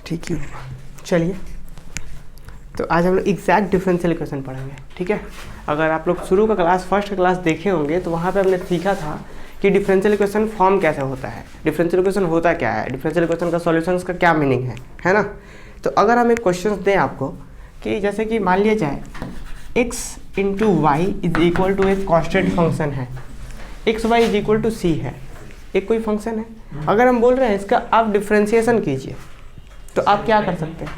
ठीक ही होगा। चलिए, तो आज हम लोग एग्जैक्ट डिफरेंशियल इक्वेशन पढ़ेंगे, ठीक है। अगर आप लोग शुरू का क्लास, फर्स्ट क्लास देखे होंगे तो वहाँ पे हमने सीखा था कि डिफरेंशियल इक्वेशन फॉर्म कैसे होता है, डिफरेंशियल इक्वेशन होता क्या है, डिफरेंशियल इक्वेशन का सॉल्यूशंस का क्या मीनिंग है ना। तो अगर हम एक क्वेश्चन दें आपको कि जैसे कि मान लिया जाए x into y is equal to एक कॉन्स्टेंट फंक्शन है, x y is equal to c है, एक कोई फंक्शन है। अगर हम बोल रहे हैं इसका आप डिफ्रेंशिएशन कीजिए, तो आप क्या कर सकते हैं,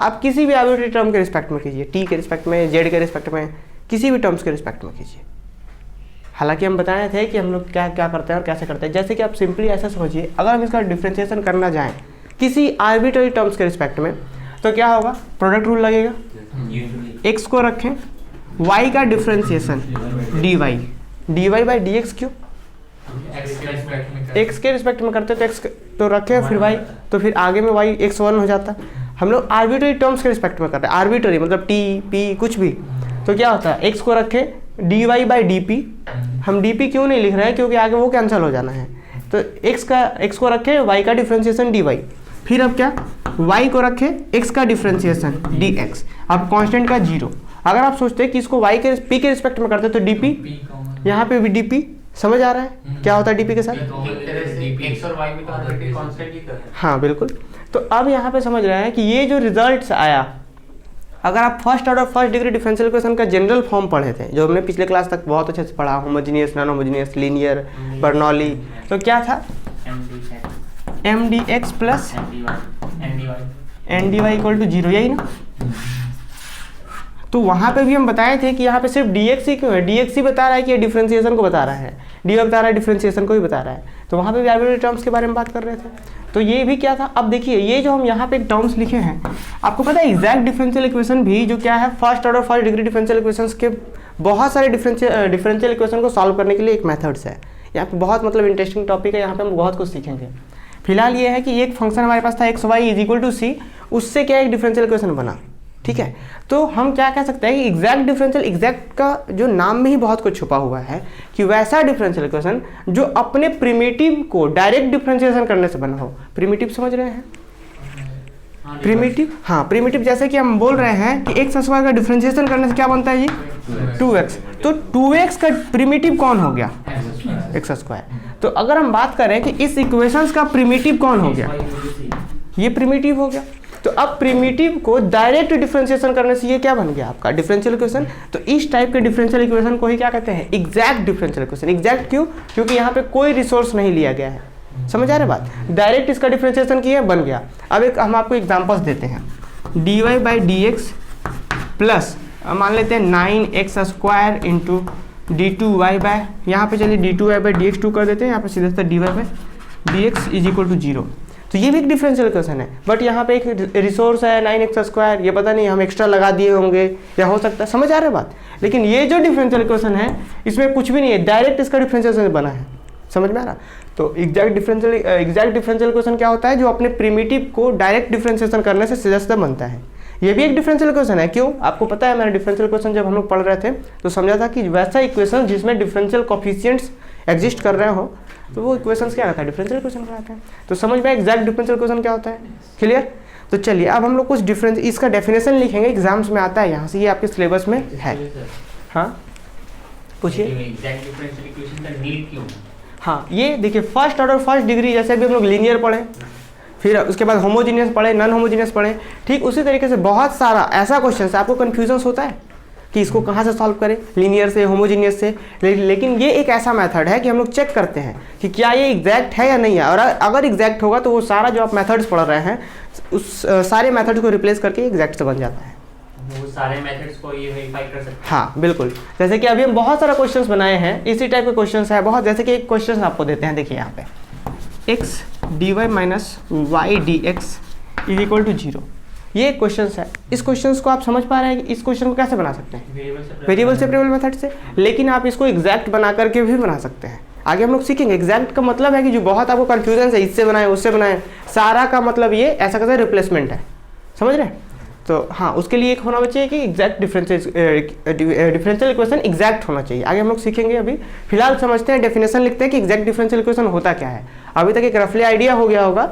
आप किसी भी आर्बिट्रेरी टर्म के रिस्पेक्ट में कीजिए, टी के रिस्पेक्ट में, जेड के रिस्पेक्ट में, किसी भी टर्म्स के रिस्पेक्ट में कीजिए। हालांकि हम बताए थे कि हम लोग क्या क्या करते हैं और कैसे करते हैं। जैसे कि आप सिंपली ऐसा समझिए, अगर हम इसका डिफ्रेंशिएशन करना चाहें किसी आर्बिट्रेरी टर्म्स के रिस्पेक्ट में, तो क्या होगा, प्रोडक्ट रूल लगेगा, एक्स को रखें, वाई का differentiation D Y by D X, क्यों एक्स के रिस्पेक्ट में करते तो एक्स तो रखे फिर वाई, तो फिर आगे में वाई एक्स वन हो जाता। हम लोग आर्बिट्रेरी टर्म्स के रिस्पेक्ट में कर रहे हैं, आर्बिट्रेरी मतलब टी पी कुछ भी, तो क्या होता है एक्स को रखे D Y by D P. हम डी पी क्यों नहीं लिख रहे हैं, क्योंकि आगे वो कैंसिल हो जाना है। तो एक्स को रखे वाई का डिफ्रेंशिएशन डी वाई, फिर अब क्या y को रखे x का डिफ्रेंशिएशन dx, अब कांस्टेंट का जीरो। अगर आप सोचते हैं कि इसको y के p के रिस्पेक्ट में करते तो dp, यहाँ पे भी dp, समझ आ रहा है क्या होता है dp के साथ, x और y में तो ऑलरेडी कांस्टेंट ही कर। हाँ बिल्कुल। तो अब यहाँ पे समझ रहे हैं कि ये जो रिजल्ट आया, अगर आप first order first degree differential equation का जनरल फॉर्म पढ़े थे, जो हमने पिछले क्लास तक बहुत अच्छे से पढ़ा, homogeneous, non homogeneous, linear, Bernoulli, तो क्या था M D x plus N D Y equal to zero, यही ना। तो वहाँ पे भी हम बताए थे कि यहाँ पे सिर्फ डी एक्स ही क्यों है, डी एक्स ही बता रहा है कि ये डिफ्रेंशिएशन को बता रहा है, डी वाई बता रहा है डिफ्रेंशिएशन को ही बता रहा है। तो वहाँ पे भी आर्बिट्रेरी टर्म्स के बारे में बात कर रहे थे। तो ये भी क्या था, अब देखिए ये जो हम यहाँ पे टर्म्स लिखे हैं, आपको पता है एग्जैक्ट डिफरेंशियल इक्वेशन भी जो क्या है, first order first degree differential equations के बहुत सारे डिफरेंशियल इक्वेशन को सॉल्व करने के लिए एक मेथड्स है। यहाँ पे बहुत मतलब इंटरेस्टिंग टॉपिक है, यहाँ पे हम बहुत कुछ सीखेंगे। फिलहाल ये है कि एक फंक्शन हमारे पास था x y is equal to c, उससे क्या एक डिफरेंशियल इक्वेशन बना, ठीक है। तो हम क्या कह सकते हैं कि एग्जैक्ट डिफरेंशियल, एग्जैक्ट का जो नाम में ही बहुत कुछ छुपा हुआ है कि वैसा डिफरेंशियल इक्वेशन जो अपने प्रिमिटिव को डायरेक्ट डिफरेंशिएशन करने से बना हो। प्रिमिटिव समझ रहे हैं, प्रिमिटिव, हाँ प्रिमिटिव, जैसे कि हम बोल रहे हैं कि एक्स स्क्वायर का डिफरेंशिएशन करने से क्या बनता है जी 2x, तो 2x का प्रिमिटिव कौन हो गया, एक्स स्क्वायर। तो अगर हम बात करें कि इस इक्वेशंस का प्रिमिटिव कौन हो गया, ये प्रिमिटिव हो गया। तो अब प्रिमिटिव को डायरेक्ट डिफरेंशिएशन करने से ये क्या बन गया आपका डिफरेंशियल इक्वेशन। तो इस टाइप के डिफरेंशियल इक्वेशन को ही क्या कहते हैं, एग्जैक्ट डिफरेंशियल इक्वेशन। एग्जैक्ट क्यों, क्योंकि यहाँ पे कोई रिसोर्स नहीं लिया गया है, समझ आ रहे बात, डायरेक्ट इसका डिफरेंशिएशन किया बन गया। अब एक हम आपको एग्जांपल्स देते हैं, D Y by D x plus मान लेते हैं 9x square into D two Y by, यहाँ पे चलिए D two Y by D X two कर देते हैं, यहाँ पे सीधे सीधा D Y by D x is equal to zero. तो ये भी एक डिफरेंशियल इक्वेशन है, बट यहाँ पे एक रिसोर्स है 9x स्क्वायर, ये पता नहीं हम एक्स्ट्रा लगा दिए होंगे या हो सकता है, समझ आ रहा है बात। लेकिन ये जो डिफरेंशियल इक्वेशन है इसमें कुछ भी नहीं है, डायरेक्ट इसका डिफरेंशिएशन बना है, समझ में आ रहा। तो एग्जैक्ट डिफरेंशियल इक्वेशन क्या होता है, जो अपने प्रिमिटिव को डायरेक्ट डिफरेंशिएशन करने से सीधा सीधा बनता है। ये भी एक डिफरेंशियल इक्वेशन है, क्यों आपको पता है, मैंने डिफरेंशियल इक्वेशन जब हम लोग पढ़ रहे थे तो समझा था कि वैसा इक्वेशन जिसमें डिफरेंशियल कोफिशिएंट्स एग्जिस्ट कर रहे हो, तो वो इक्वेशंस क्या रहता है, डिफरेंशियल इक्वेशन कहलाते हैं। तो समझ में एग्जैक्ट डिफरेंशियल इक्वेशन क्या होता है, क्लियर। तो चलिए अब हम लोग कुछ डिफरेंस, इसका डेफिनेशन लिखेंगे, एग्जाम्स में आता है यहाँ से, ये आपके सिलेबस में है। हाँ पूछिए, एग्जैक्ट डिफरेंशियल इक्वेशन का नीड क्यों। हाँ ये देखिए फर्स्ट ऑर्डर फर्स्ट डिग्री, जैसे अभी हम लोग लीनियर पढ़े, फिर उसके बाद होमोजीनियस पढ़े, नॉन होमोजीनियस पढ़े, ठीक उसी तरीके से बहुत सारा ऐसा क्वेश्चन है, आपको कन्फ्यूजन होता है कि इसको कहाँ से सॉल्व करें, लीनियर से, होमोजीनियस से। लेकिन ये एक ऐसा मेथड है कि हम लोग चेक करते हैं कि क्या ये एग्जैक्ट है या नहीं है, और अगर एग्जैक्ट होगा तो वो सारा जो आप मेथड्स पढ़ रहे हैं उस सारे मेथड्स को रिप्लेस करके एग्जैक्ट से बन जाता है। वो सारे मेथड्स को ये वेरीफाई कर सकते हैं। हाँ बिल्कुल, जैसे कि अभी हम बहुत सारा क्वेश्चंस बनाए हैं, इसी टाइप के क्वेश्चंस है बहुत। जैसे कि एक क्वेश्चन आपको देते हैं, देखिए यहाँ पे X D Y minus Y D x is equal to zero, ये एक क्वेश्चन है। इस क्वेश्चन को आप समझ पा रहे हैं कि इस क्वेश्चन को कैसे बना सकते हैं, वेरिएबल सेपरेबल मेथड से। लेकिन आप इसको एग्जैक्ट बना करके भी बना सकते हैं, आगे हम लोग सीखेंगे। एग्जैक्ट का मतलब है कि जो बहुत आपको कन्फ्यूजन है, इससे बनाए उससे बनाए, सारा का मतलब ये ऐसा कैसे रिप्लेसमेंट है, समझ रहे हैं। तो हाँ, उसके लिए एक होना चाहिए कि एग्जैक्ट डिफरेंशियल इक्वेशन एग्जैक्ट होना चाहिए। आगे हम लोग सीखेंगे, अभी फिलहाल समझते हैं, डेफिनेशन लिखते हैं कि एग्जैक्ट डिफरेंशियल इक्वेशन होता क्या है। अभी तक एक रफली आइडिया हो गया होगा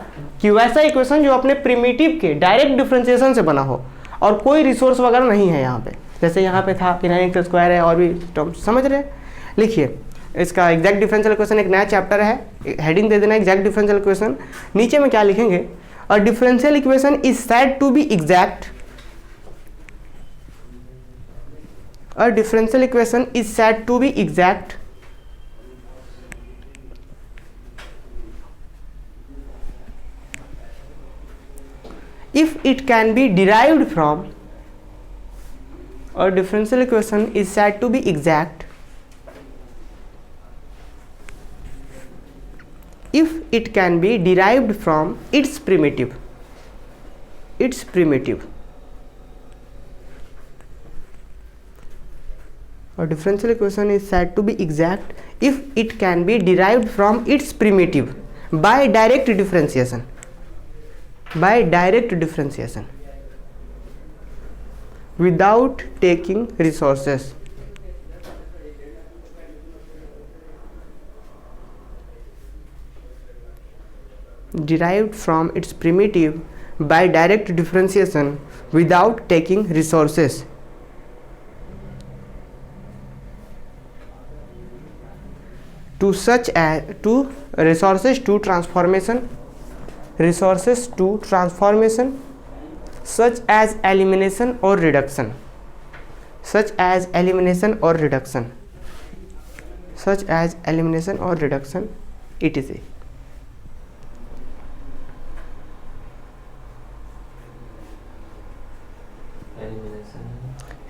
कि वैसा इक्वेशन जो अपने प्रिमिटिव के डायरेक्ट डिफरेंशिएशन से बना हो और कोई रिसोर्स वगैरह नहीं है यहाँ पे, जैसे यहाँ पे था कि 9x स्क्वायर है और भी टर्म्स, समझ रहे हैं। लिखिए इसका एग्जैक्ट डिफरेंशियल इक्वेशन, एक नया चैप्टर है, हेडिंग दे देना एग्जैक्ट डिफरेंशियल इक्वेशन। नीचे में क्या लिखेंगे, a differential equation is said to be exact, a differential equation is said to be exact if it can be derived from, a differential equation is said to be exact if it can be derived from its primitive, A differential equation is said to be exact if it can be derived from its primitive by direct differentiation. Without taking resources. Derived from its primitive by direct differentiation without taking resources. To resources to transformation, such as elimination or reduction, etc.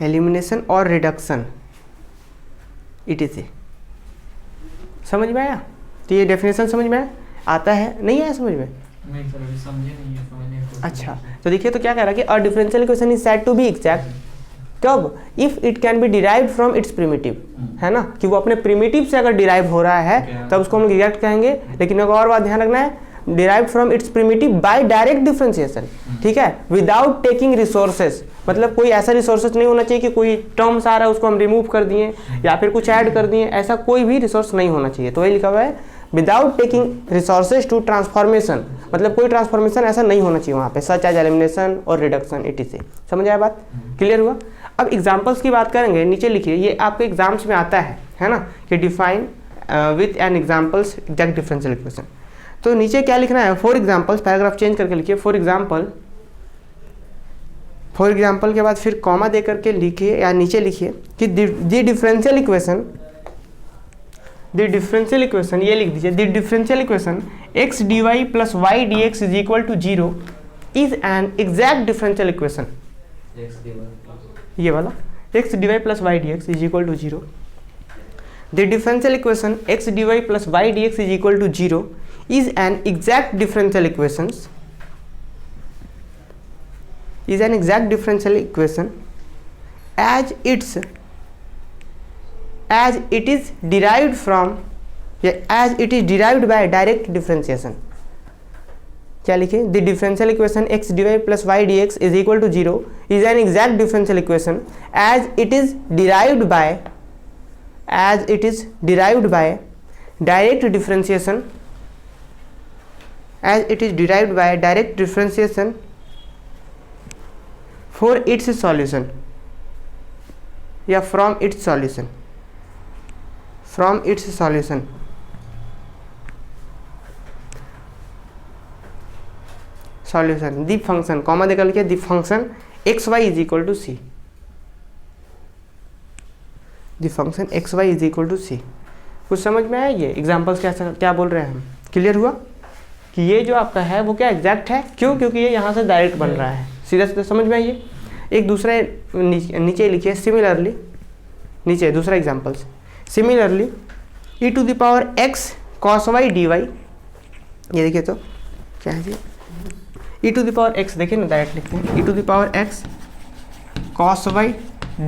Elimination or reduction, etc. समझ में आया? तो ये definition समझ में आता है, नहीं आया समझ में? नहीं सर, अभी समझे नहीं है, समझने की कोशिश। अच्छा, तो देखिए तो क्या कह रहा है कि a differential equation is said to be exact कब, if it can be derived from its primitive, है ना, कि वो अपने प्रिमिटिव से अगर डिराइव हो रहा है तब उसको हम एग्जैक्ट कहेंगे। लेकिन एक और बात ध्यान रखना है, derived from its primitive by direct differentiation, ठीक है, विदाउट टेकिंग रिसोर्सेज, मतलब कोई ऐसा रिसोर्सेज नहीं होना चाहिए कि कोई टर्म्स आ रहा है उसको हम रिमूव कर दिए या फिर कुछ ऐड कर दिए, ऐसा कोई भी रिसोर्स नहीं होना चाहिए। तो ये लिखा हुआ है without taking resources to transformation, मतलब कोई ट्रांसफॉर्मेशन ऐसा नहीं होना चाहिए वहाँ पे, सच एज एलिमिनेशन और रिडक्शन, etc. समझ आया बात? क्लियर हुआ? अब एग्जाम्पल्स की बात करेंगे, नीचे लिखिए, ये आपके एग्जाम्स में आता है ना, कि define with an examples exact differential equation. तो नीचे क्या लिखना है, फॉर एग्जाम्पल्स, पैराग्राफ चेंज करके लिखिए, फॉर एग्जाम्पल के बाद फिर कॉमा दे करके लिखिए या नीचे लिखिए कि द डिफरेंशियल इक्वेशन, ये लिख दीजिए, the differential equation x dy plus y dx is equal to 0 is an exact differential equation. ये वाला x dy plus y dx is equal to 0, the differential equation x dy plus y dx is equal to 0 is an exact differential equation as it is derived by direct differentiation। क्या लिखे, the differential equation x dy plus y dx is equal to 0 is an exact differential equation as it is derived by direct differentiation for its solution या from its solution, the function, comma देकर लिखिए, the function xy is equal to c, कुछ समझ में आया? ये examples क्या बोल रहे हैं हम, क्लियर हुआ कि ये जो आपका है वो क्या एग्जैक्ट है, क्यों, क्योंकि ये यहाँ से डायरेक्ट बन रहा है, सीधा सीधा समझ में आइए। एक दूसरा नीचे लिखिए, सिमिलरली, नीचे दूसरा examples, similarly e to the power x cos y dy, ये देखिए तो क्या है जी, e to the power x, देखिए ना डायरेक्ट लिखते हैं, e to the power x cos y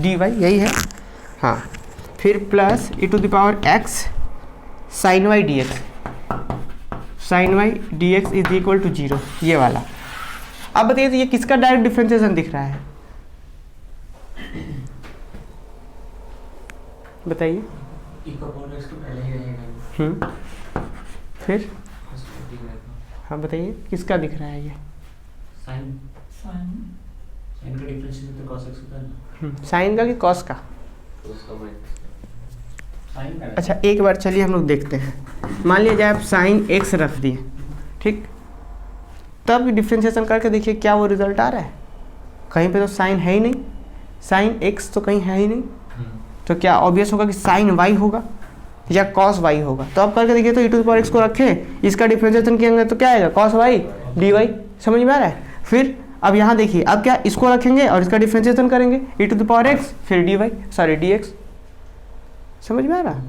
dy, यही है, हाँ, फिर plus e to the power x sin y dx is equal to 0, ये वाला। अब बताइए तो ये किसका डायरेक्ट डिफरेंशिएशन दिख रहा है, बताइए। फिर हाँ बताइए किसका दिख रहा है ये, साइन का कि कॉस का? अच्छा एक बार चलिए हम लोग देखते हैं, मान लीजिए आप साइन एक्स रख दिए, ठीक, तब डिफ्रेंशिएशन करके देखिए क्या वो रिजल्ट आ रहा है, कहीं पे तो साइन है ही नहीं, साइन एक्स तो कहीं है ही नहीं, तो क्या ऑब्वियस होगा कि साइन वाई होगा या कॉस वाई होगा। तो अब करके देखिए तो e⁴x को रखें, इसका डिफ्रेंशिएशन किएंगे तो क्या आएगा, कॉस वाई डी वाई, समझ में आ रहा है। फिर अब यहाँ देखिए, अब क्या इसको रखेंगे और इसका डिफ्रेंशिएशन करेंगे e⁴x फिर D Y sorry D X, समझ में आ रहा है।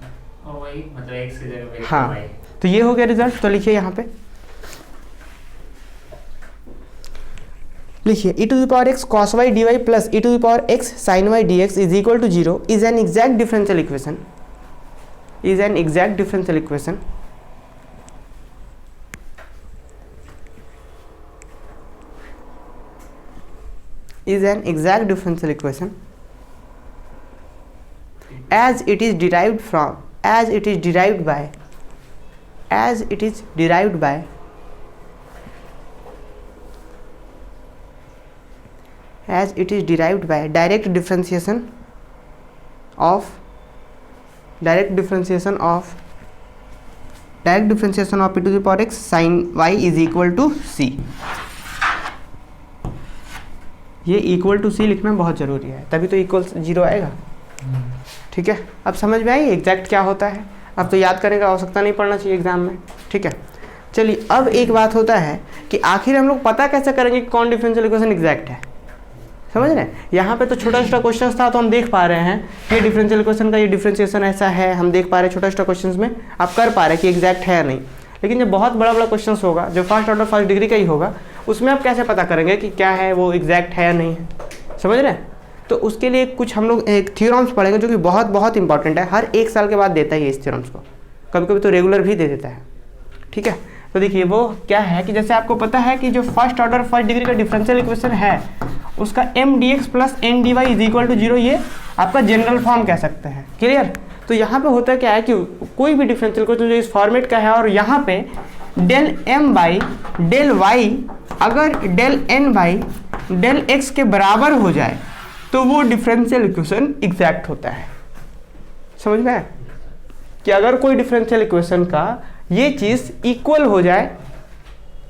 मतलब x की जगह पे हाँ y। तो ये हो गया रिजल्ट। तो लिखिए यहाँ पे, लिखिए e⁴x cos y dy plus e⁴x sin y dx is equal to 0 is an exact differential equation, is an exact differential equation as it is derived from as it is derived by direct differentiation of e⁴x sin y is equal to c। ये equal to सी लिखना बहुत ज़रूरी है, तभी तो equal 0 आएगा, ठीक है। अब समझ में आई एग्जैक्ट क्या होता है, अब तो याद करने का आवश्यकता नहीं पड़ना चाहिए एग्जाम में, ठीक है। चलिए अब एक बात होता है कि आखिर हम लोग पता कैसे करेंगे कि कौन डिफरेंशियल इक्वेशन एग्जैक्ट है, समझ रहे हैं। यहाँ पे तो छोटा छोटा क्वेश्चन था तो हम देख पा रहे हैं कि डिफरेंशियल इक्वेशन का ये डिफरेंशिएशन ऐसा है, हम देख पा रहे हैं छोटा छोटा क्वेश्चन में आप कर पा रहे हैं कि एग्जैक्ट है या नहीं। लेकिन जब बहुत बड़ा बड़ा क्वेश्चन होगा, जो फर्स्ट ऑर्डर फर्स्ट डिग्री का ही होगा, उसमें आप कैसे पता करेंगे कि क्या है वो एग्जैक्ट है या नहीं है, समझ रहे हैं। तो उसके लिए कुछ हम लोग एक थ्योरम्स पढ़ेंगे जो कि बहुत बहुत इंपॉर्टेंट है, हर 1 साल के बाद देता है ये इस थ्योरम्स को, कभी कभी तो रेगुलर भी दे देता है, ठीक है। तो देखिए वो क्या है कि जैसे आपको पता है कि जो फर्स्ट ऑर्डर फर्स्ट डिग्री का डिफरेंशियल इक्वेशन है उसका m/dx plus n/dy is equal to 0, ये आपका जनरल फॉर्म कह सकते हैं, क्लियर। तो यहाँ पे होता क्या है कि कोई भी डिफरेंशियल इक्वेशन जो इस फॉर्मेट का है और यहाँ पे del m by del y अगर del n by del x के बराबर हो जाए तो वो डिफरेंशियल इक्वेशन एग्जैक्ट होता है, समझ में आया कि अगर कोई डिफरेंशियल इक्वेशन का ये चीज़ इक्वल हो जाए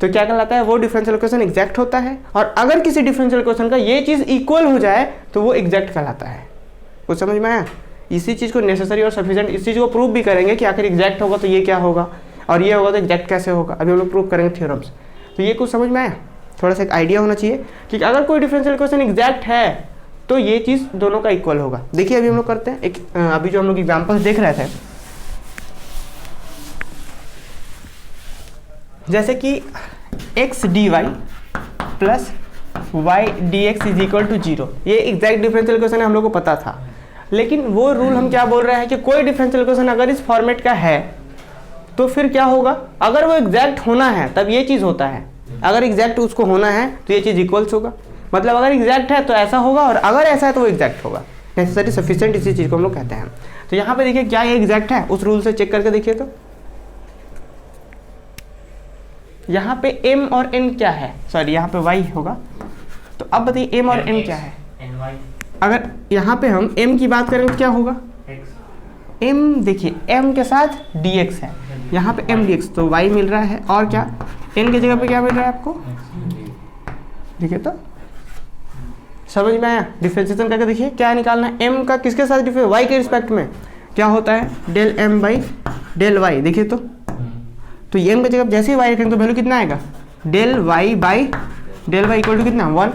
तो क्या कहलाता है, वो डिफरेंशियल इक्वेशन एग्जैक्ट होता है। और अगर किसी डिफरेंशियल इक्वेशन का ये चीज़ इक्वल हो जाए तो वो एग्जैक्ट कहलाता है, कुछ समझ में आया। इसी चीज़ को नेसेसरी और सफिशिएंट, इस चीज़ को प्रूव भी करेंगे कि आखिर एग्जैक्ट होगा तो ये क्या होगा और ये होगा तो एग्जैक्ट कैसे होगा, अभी हम लोग प्रूव करेंगे थ्योरम्स। तो ये कुछ समझ में आया, थोड़ा सा एक आइडिया होना चाहिए कि अगर कोई डिफरेंशियल इक्वेशन एग्जैक्ट है तो ये चीज़ दोनों का इक्वल होगा। देखिए अभी हम लोग करते हैं एक, अभी जो हम लोग एग्जाम्पल्स देख रहे थे, जैसे कि x dy plus y dx is equal to 0, ये एग्जैक्ट डिफरेंशियल इक्वेशन हम लोग को पता था। लेकिन वो रूल हम क्या बोल रहे हैं कि कोई डिफरेंशियल इक्वेशन अगर इस फॉर्मेट का है तो फिर क्या होगा, अगर वो एग्जैक्ट होना है तब ये चीज़ होता है, अगर एग्जैक्ट उसको होना है तो ये चीज़ इक्वल्स होगा, मतलब अगर एग्जैक्ट है तो ऐसा होगा और अगर ऐसा है तो वो एग्जैक्ट होगा, नेसेसरी सफिशिएंट इसी चीज़ को हम लोग कहते हैं। तो यहाँ पे देखिए क्या ये एग्जैक्ट है, उस रूल से चेक करके देखिए। तो यहाँ पे m और n क्या है, सॉरी यहाँ पे y होगा, तो अब बताइए m और n क्या है। अगर यहाँ पे हम m की बात करें तो क्या होगा, m देखिए m के साथ dx है, यहाँ पे m dx तो y मिल रहा है, और क्या n की जगह पे क्या मिल रहा है आपको, देखिए तो समझ में आया। डिफरेंशिएशन करके देखिए क्या निकालना है, m का किसके साथ डिफरेंस, y के रिस्पेक्ट में क्या होता है, del m by del y, देखिए तो ये m की जगह जैसे ही y रखेंगे तो वैल्यू कितना आएगा, del y by del y equal to कितना 1।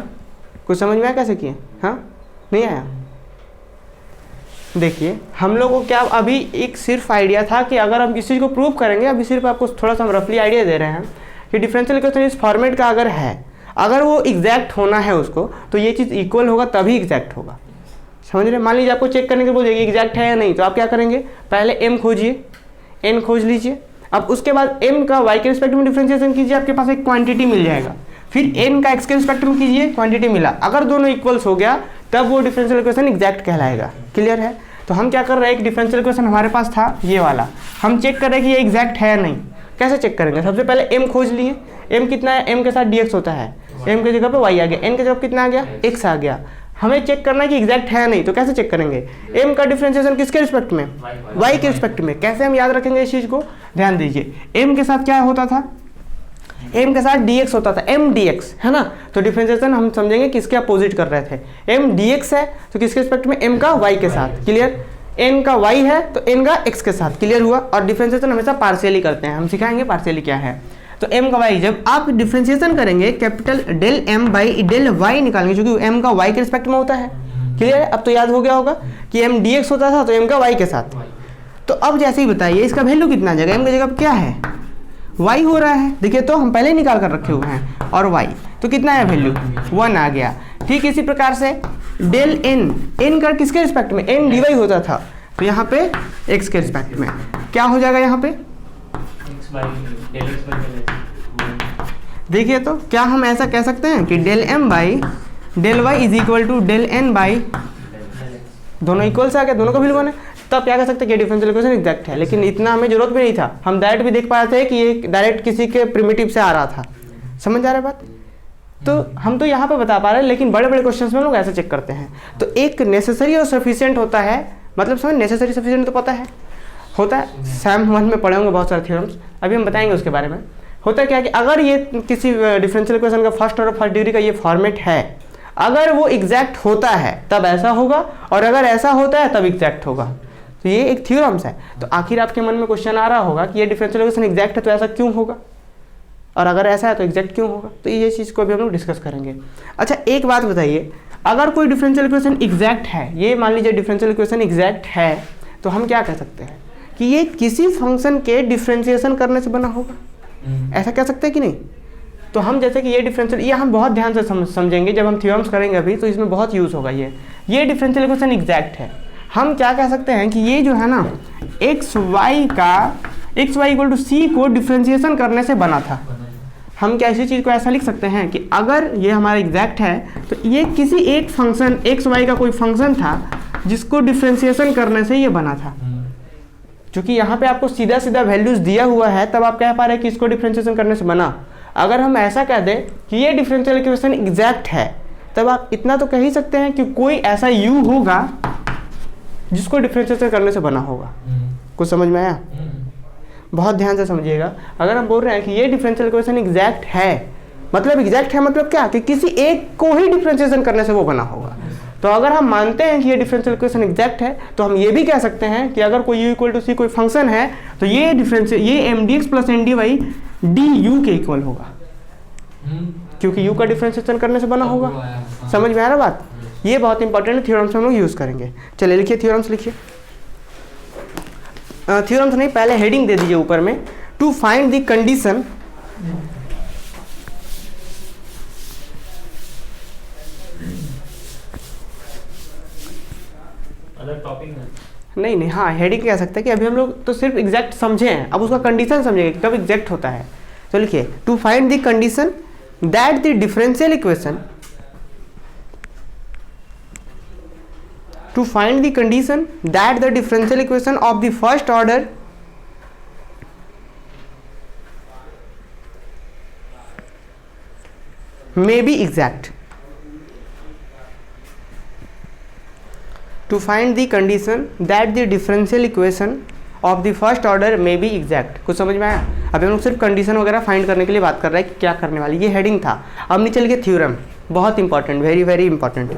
कुछ समझ में आया कैसे किए, हाँ नहीं आया। देखिए हम लोगों को क्या अभी एक सिर्फ आइडिया था कि अगर हम इस चीज़ को प्रूव करेंगे, अभी सिर्फ आपको थोड़ा सा हम रफली आइडिया दे रहे हैं कि डिफरेंशियल इक्वेशन इस फॉर्मेट का अगर है, अगर वो एग्जैक्ट होना है उसको तो ये चीज़ इक्वल होगा तभी एग्जैक्ट होगा, समझ रहे। मान लीजिए आपको चेक करने के बोलिए एग्जैक्ट है या नहीं, तो आप क्या करेंगे, पहले m खोजिए, n खोज लीजिए, अब उसके बाद m का y के रिस्पेक्ट में डिफरेंशिएशन कीजिए, आपके पास एक क्वांटिटी मिल जाएगा, फिर n का x के रिस्पेक्ट में कीजिए, क्वांटिटी मिला, अगर दोनों इक्वल्स हो गया तब वो डिफरेंशियल इक्वेशन एग्जैक्ट कहलाएगा। क्लियर है? तो हम क्या कर रहे हैं, एक डिफरेंशियल इक्वेशन हमारे पास था ये वाला, हम चेक कर रहे हैं कि ये एग्जैक्ट है या नहीं। कैसे चेक करेंगे? सबसे पहले m खोज लिए, m कितना है, m के साथ dx होता है, m की जगह पे y आ गया, n की जगह कितना आ गया, x आ गया। हमें चेक करना है कि एग्जैक्ट है या नहीं, तो कैसे चेक करेंगे, m का डिफरेंशिएशन किसके रिस्पेक्ट में, y के रिस्पेक्ट में। कैसे हम याद रखेंगे इस चीज़ को, ध्यान दीजिए, m के साथ क्या होता था, m के साथ dx होता था, m dx है ना, तो डिफरेंशिएशन हम समझेंगे किसके अपोजिट कर रहे थे, m dx है तो किसके रिस्पेक्ट में, m का y के साथ। क्लियर? n का y है तो n का x के साथ। क्लियर हुआ? और डिफरेंशिएशन हमेशा पार्शियली करते हैं, हम सिखाएंगे पार्शियली क्या है। तो m का y, जब आप डिफरेंशिएशन करेंगे capital del m by del y निकालेंगे, क्योंकि m का y के रिस्पेक्ट में होता है। क्लियर है? अब तो याद हो गया होगा कि m dx होता था तो m का y के साथ। तो अब जैसे ही बताइए इसका वैल्यू कितना आ जाएगा, m की जगह पर क्या है, y हो रहा है, देखिए तो हम पहले ही निकाल कर रखे हुए हैं, और y तो कितना है वैल्यू, 1 आ गया। ठीक इसी प्रकार से डेल n का किसके रिस्पेक्ट में, n dy होता था, तो यहाँ पे x के रिस्पेक्ट में क्या हो जाएगा, यहाँ पे देखिए तो क्या हम ऐसा कह सकते हैं कि del m by del y is equal to del n by, दोनों इक्वल से आ गया, दोनों का वैल्यू 1 है, तब क्या कह सकते हैं कि डिफरेंशियल इक्वेशन एग्जैक्ट है। लेकिन इतना हमें जरूरत भी नहीं था, हम डायरेक्ट भी देख पा रहे थे कि ये डायरेक्ट किसी के प्रिमिटिव से आ रहा था। समझ आ रहा है बात? तो हम तो यहाँ पे बता पा रहे हैं, लेकिन बड़े बड़े क्वेश्चंस में लोग ऐसे चेक करते हैं। तो एक नेसेसरी और सफिशिएंट होता है, मतलब समझ, नेसेसरी सफिशिएंट तो पता है होता है, सैम 1 में पढ़े होंगे बहुत सारे थ्योरम्स, अभी हम बताएंगे उसके बारे में। होता क्या है कि अगर ये किसी डिफरेंशियल इक्वेशन का फर्स्ट और फर्स्ट डिग्री का ये फॉर्मेट है, अगर वो एग्जैक्ट होता है तब ऐसा होगा, और अगर ऐसा होता है तब एग्जैक्ट होगा। तो ये एक थ्योरम्स है। तो आखिर आपके मन में क्वेश्चन आ रहा होगा कि ये डिफरेंशियल इक्वेशन एग्जैक्ट है तो ऐसा क्यों होगा, और अगर ऐसा है तो एग्जैक्ट क्यों होगा। तो ये चीज़ को भी हम लोग डिस्कस करेंगे। अच्छा एक बात बताइए, अगर कोई डिफरेंशियल इक्वेशन एग्जैक्ट है, ये मान लीजिए डिफरेंशियल इक्वेशन एग्जैक्ट है, तो हम क्या कह सकते हैं कि ये किसी फंक्शन के डिफरेंशिएशन करने से बना होगा, ऐसा कह सकते हैं कि नहीं। तो हम जैसे कि ये डिफरेंशियल, ये हम बहुत ध्यान से समझेंगे जब हम थ्योरम्स करेंगे अभी, तो इसमें बहुत यूज़ होगा। ये डिफरेंशियल इक्वेशन एग्जैक्ट है, हम क्या कह सकते हैं कि ये जो है ना एक्स वाई इक्वल टू सी को डिफरेंशिएशन करने से बना था। हम क्या इसी चीज़ को ऐसा लिख सकते हैं कि अगर ये हमारा एग्जैक्ट है तो ये किसी एक फंक्शन एक्स वाई का कोई फंक्शन था जिसको डिफरेंशिएशन करने से ये बना था। क्योंकि यहाँ पे आपको सीधा सीधा वैल्यूज दिया हुआ है, तब आप कह पा रहे हैं कि इसको डिफरेंशिएशन करने से बना। अगर हम ऐसा कह दें कि ये डिफरेंशियल इक्वेशन एग्जैक्ट है, तब आप इतना तो कह ही सकते हैं कि कोई ऐसा u होगा जिसको डिफरेंशिएशन करने से बना होगा। कुछ समझ में आया? बहुत ध्यान से समझिएगा। अगर हम बोल रहे हैं कि ये डिफरेंशियल इक्वेशन एग्जैक्ट है, मतलब एग्जैक्ट है मतलब क्या, कि किसी एक को ही डिफरेंशिएशन करने से वो बना होगा। तो अगर हम मानते हैं कि ये डिफरेंशियल इक्वेशन एग्जैक्ट है, तो हम ये भी कह सकते हैं कि अगर कोई u इक्वल टू सी कोई फंक्शन है, तो ये डिफरेंशियल ये M D x plus N D Y D U के इक्वल होगा, क्योंकि u का डिफरेंशिएशन करने से बना होगा। समझ में आ रहा बात? ये बहुत इंपॉर्टेंट है, थ्योरम्स हम लोग यूज़ करेंगे। चलिए लिखिए थ्योरम्स, लिखिए थ्योरम्स नहीं, पहले हेडिंग दे दीजिए ऊपर में, टू फाइंड द कंडीशन नहीं, हाँ हेडिंग कह सकते हैं कि अभी हम लोग तो सिर्फ एग्जैक्ट समझे हैं, अब उसका कंडीशन समझेंगे कब एग्जैक्ट होता है। तो लिखिए to find the condition that the differential equation, to find the condition that the differential equation of the first order may be exact. To find the condition that the differential equation of the first order may be exact. कुछ समझ में आया? अभी हम लोग सिर्फ condition वगैरह find करने के लिए बात कर रहे हैं कि क्या करने वाली, ये हेडिंग था। अब नीचे लिखिए थ्योरम, बहुत इंपॉर्टेंट, वेरी वेरी इंपॉर्टेंट,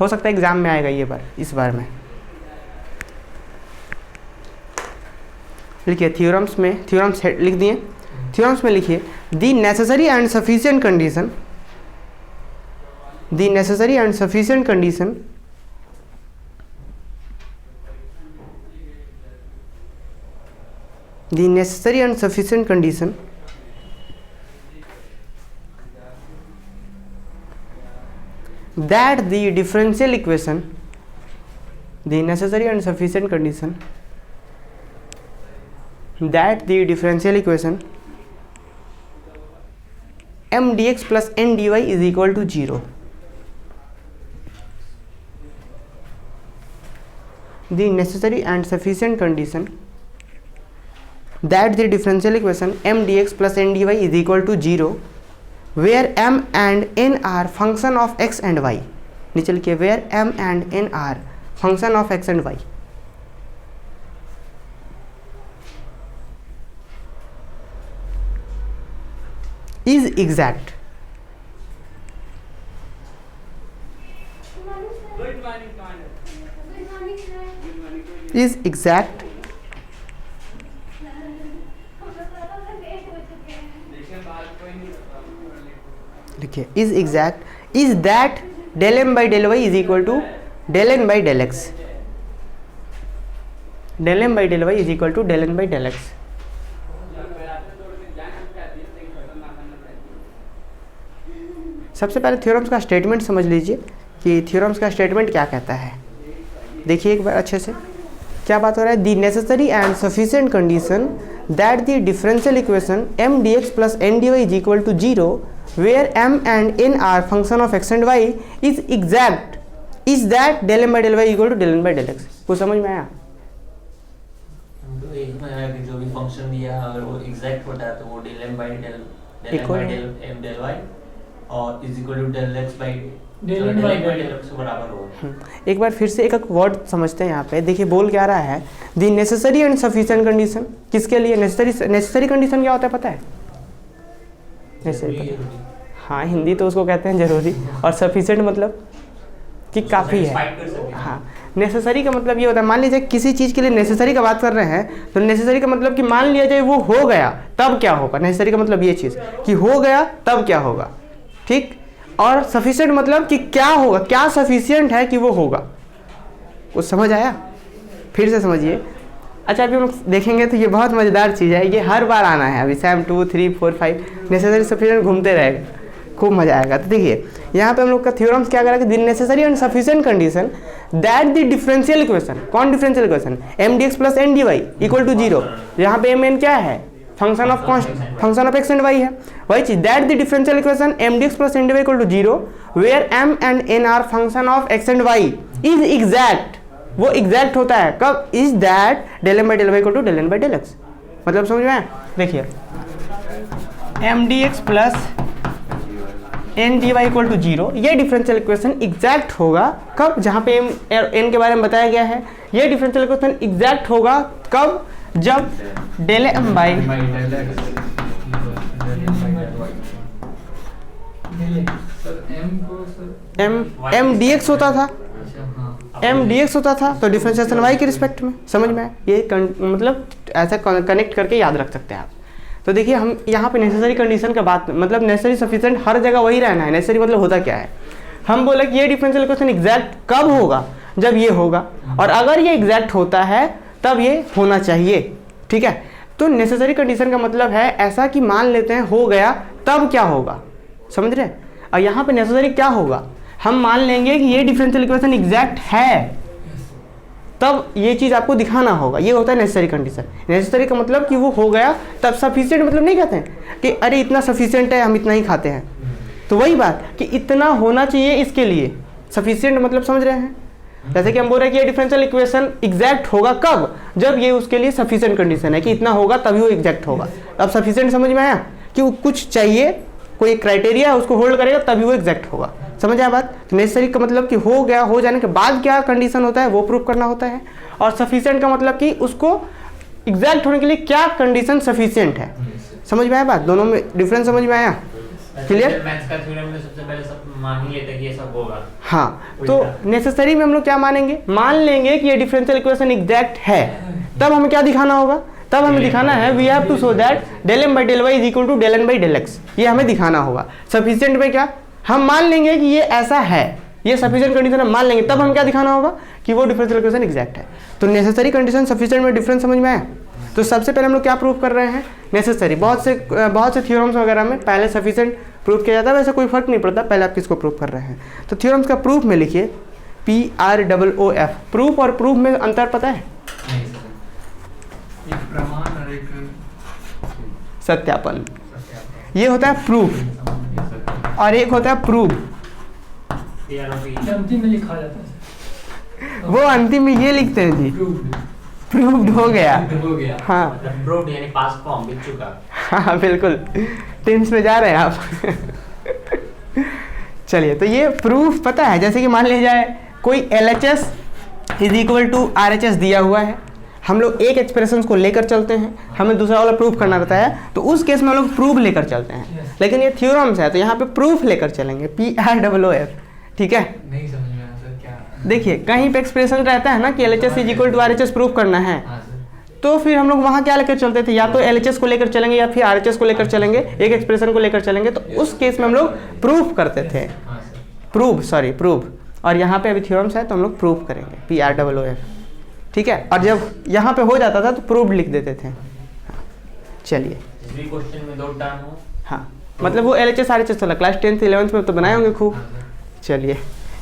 हो सकता है एग्जाम में आएगा ये बार, इस बार में। लिखिए थ्योरम्स में, थ्योरम्स लिख दिए, थ्योरम्स में लिखिए the necessary and sufficient condition, the necessary and sufficient condition the necessary and sufficient condition that the differential equation, the necessary and sufficient condition that the differential equation M D x plus N D Y is equal to 0, the necessary and sufficient condition that the differential equation m dx plus n dy is equal to 0 where m and n are function of x and y. नीचे लिखिए where m and n are function of x and y. is exact. is exact लिखिए is exact is that del m by del y is equal to del n by del x. del m by del y is equal to del n by del x. सबसे पहले theorems का statement समझ लीजिए कि theorems का statement क्या कहता है। देखिए एक बार अच्छे से क्या बात हो रहा है। The necessary and sufficient condition that the differential equation m D x plus N D Y is equal to 0 where m and n are function of x and y is exact is that del m by del y equal to del n by del x. कुछ समझ में आया? तो एक में है कि जो भी फंक्शन दिया है अगर वो एग्जैक्ट होता है तो वो del m by del m del y और is equal to del x by del n by del x बराबर होगा। एक बार फिर से एक वर्ड समझते हैं यहाँ पे। देखिए बोल क्या रहा है, the necessary and sufficient condition. किसके लिए नेसेसरी कंडीशन क्या होता है पता है? हाँ हिंदी तो उसको कहते हैं जरूरी, और सफिशिएंट मतलब कि काफ़ी है। हाँ नेसेसरी का मतलब ये होता है, मान लीजिए किसी चीज़ के लिए नेसेसरी का बात कर रहे हैं तो नेसेसरी का मतलब कि मान लिया जाए वो हो गया तब क्या होगा। नेसेसरी का मतलब ये चीज़ कि हो गया तब क्या होगा, ठीक। और सफिशिएंट मतलब कि क्या होगा, क्या सफिशिएंट है कि वो होगा। कुछ समझ आया? फिर से समझिए। अच्छा अभी हम देखेंगे तो ये बहुत मज़ेदार चीज़ है, ये हर बार आना है। अभी सैम 2 3 4 5 नेसेसरी सफिशिएंट घूमते रहेगा, खूब मज़ा आएगा। तो देखिए यहाँ पे हम लोग का थ्योरम्स क्या करेगा कि the necessary and sufficient condition that the differential equation, कौन differential equation, m D x plus N D Y equal to 0। यहाँ पे एम एन क्या है, function of x and y है। वही चीज that the differential equation m D x plus N D Y equal to 0 where m and n are function of x and y is exact. वो exact होता है कब, is that del M by del Y equal to del N by del x. मतलब समझ में? देखिए M D x plus N D Y equal to 0, ये differential equation exact होगा कब, जहाँ पे एम एन के बारे में बताया गया है। ये डिफरेंशियल इक्वेशन एग्जैक्ट होगा कब, जब del M by m D x होता था, एम डी एक्स होता था तो डिफरेंशिएशन वाई के रिस्पेक्ट में। समझ में? ये मतलब ऐसा कनेक्ट करके याद रख सकते हैं आप। तो देखिए हम यहाँ पे नेसेसरी कंडीशन का बात, मतलब नेसेसरी सफिशिएंट हर जगह वही रहना है। नेसेसरी मतलब होता क्या है, हम बोले कि ये डिफरेंशियल इक्वेशन एग्जैक्ट कब होगा, जब ये होगा, और अगर ये एग्जैक्ट होता है तब ये होना चाहिए, ठीक है। तो नेसेसरी कंडीशन का मतलब है ऐसा कि मान लेते हैं हो गया तब क्या होगा, समझ रहे हैं। और यहाँ पे नेसेसरी क्या होगा, हम मान लेंगे कि ये डिफरेंशियल इक्वेशन एग्जैक्ट है तब ये चीज़ आपको दिखाना होगा। ये होता है नेसेसरी कंडीशन। नेसेसरी का मतलब कि वो हो गया तब। सफिशिएंट मतलब नहीं कहते हैं कि अरे इतना सफिशिएंट है हम इतना ही खाते हैं, तो वही बात कि इतना होना चाहिए इसके लिए। सफिशिएंट मतलब समझ रहे हैं, जैसे कि हम बोल रहे हैं कि ये डिफरेंशियल इक्वेशन एग्जैक्ट होगा कब, जब ये उसके लिए सफिशिएंट कंडीशन है कि इतना होगा तभी वो एग्जैक्ट होगा। अब सफिशिएंट समझ में आया कि वो कुछ चाहिए, कोई क्राइटेरिया उसको होल्ड करेगा तभी वो एग्जैक्ट होगा। समझ आया बात? तो नेसेसरी का मतलब कि हो गया, हो जाने के बाद क्या कंडीशन होता है वो प्रूव करना होता है। और सफिशिएंट का मतलब कि उसको एग्जैक्ट होने के लिए क्या कंडीशन सफिशिएंट है। समझ में आया बात? दोनों में डिफरेंस समझ में आया? क्लियर? मैथ्स का थ्योरम में सबसे पहले सब मान ही लेते हैं कि ये सब होगा। हाँ, तो नेसेसरी में हम लोग क्या मानेंगे, मान लेंगे कि ये डिफरेंशियल इक्वेशन एग्जैक्ट है, तब हमें क्या दिखाना होगा, तब हमें दिखाना है we have to show that del M by del y is equal to del N by del x. ये हमें दिखाना होगा। सफिशिएंट में क्या, हम मान लेंगे कि ये ऐसा है, ये सफिशिएंट कंडीशन हम मान लेंगे, तब हम क्या दिखाना होगा कि वो डिफरेंशियल इक्वेशन एग्जैक्ट है। तो नेसेसरी कंडीशन सफिशिएंट में डिफरेंस समझ में आया? तो सबसे पहले हम लोग क्या प्रूव कर रहे हैं, नेसेसरी। बहुत से थ्योरम्स वगैरह में पहले सफिशिएंट प्रूफ किया जाता है, वैसे कोई फर्क नहीं पड़ता पहले आप किसको प्रूव कर रहे हैं। तो थ्योरम्स का प्रूफ में लिखिए PROOF। प्रूफ और प्रूफ में अंतर पता है? प्रमाण और एक सत्यापन। ये होता है प्रूफ, और एक होता है प्रूव। अंतिम में लिखा जाता है वो अंतिम में ये लिखते हैं जी, प्रूव्ड हो गया। हो गया। हाँ प्रूव्ड यानी पास्ट फॉर्म बीत चुका। हाँ बिल्कुल, टेंस में जा रहे हैं आप। चलिए, तो ये प्रूफ पता है, जैसे कि मान लिया जाए कोई LHS is equal to RHS दिया हुआ है, हम लोग एक एक्सप्रेशन को लेकर चलते हैं, हमें दूसरा वाला प्रूफ करना रहता है, तो उस केस में हम लोग प्रूफ लेकर चलते हैं। लेकिन ये थ्योरम्स है तो यहाँ पे प्रूफ लेकर चलेंगे, PROOF। ठीक है, नहीं समझ में आया सर क्या। देखिए कहीं पे एक्सप्रेशन रहता है ना कि LHS is equal to RHS proof करना है, हाँ सर। तो फिर हम लोग वहाँ क्या लेकर चलते थे, या तो LHS को लेकर चलेंगे या फिर RHS को लेकर चलेंगे, एक एक्सप्रेशन को लेकर चलेंगे, तो उस केस में हम लोग प्रूफ करते थे, हाँ सर। प्रूव। और यहाँ पे अभी थ्योरम्स है तो हम लोग प्रूफ करेंगे, PROOF। ठीक है, और जब यहाँ पे हो जाता था तो प्रूव लिख देते थे। चलिए, जिस भी क्वेश्चन में 2 टर्म हो। हाँ मतलब वो LHS RHS वाला क्लास 10th 11th में तो बनाए होंगे खूब। चलिए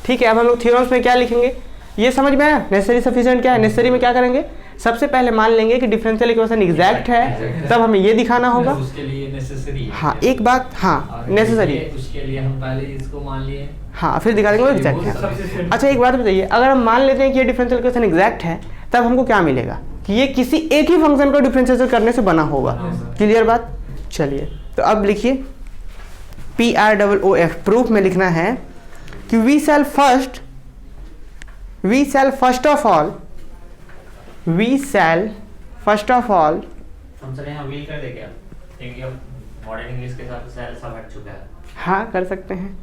ठीक है, अब हम लोग थ्योरम्स में क्या लिखेंगे ये समझ में आया। नेसेसरी सफिशिएंट क्या है, नेसेसरी में क्या करेंगे, सबसे पहले मान लेंगे कि डिफरेंशियल इक्वेशन एग्जैक्ट है, तब हमें ये दिखाना होगा। उसके लिए नेसेसरी है। हाँ एक बात, हाँ नेसेसरी, उसके लिए हम पहले इसको मान लिए। हाँ फिर दिखा देंगे वो एग्जैक्ट है। अच्छा एक बात बताइए, अगर हम मान लेते हैं कि ये डिफरेंशियल इक्वेशन एग्जैक्ट है, तब हमको क्या मिलेगा कि ये किसी एक ही फंक्शन को डिफरेंशिएशन करने से बना होगा। क्लियर बात। चलिए तो अब लिखिए PROOF, प्रूफ में लिखना है कि we shall first of all हम सर यहाँ व्हील कर दे क्या, क्योंकि अब मॉडर्न इंग्लिश के साथ सेल सब हट चुका है। हाँ कर सकते हैं।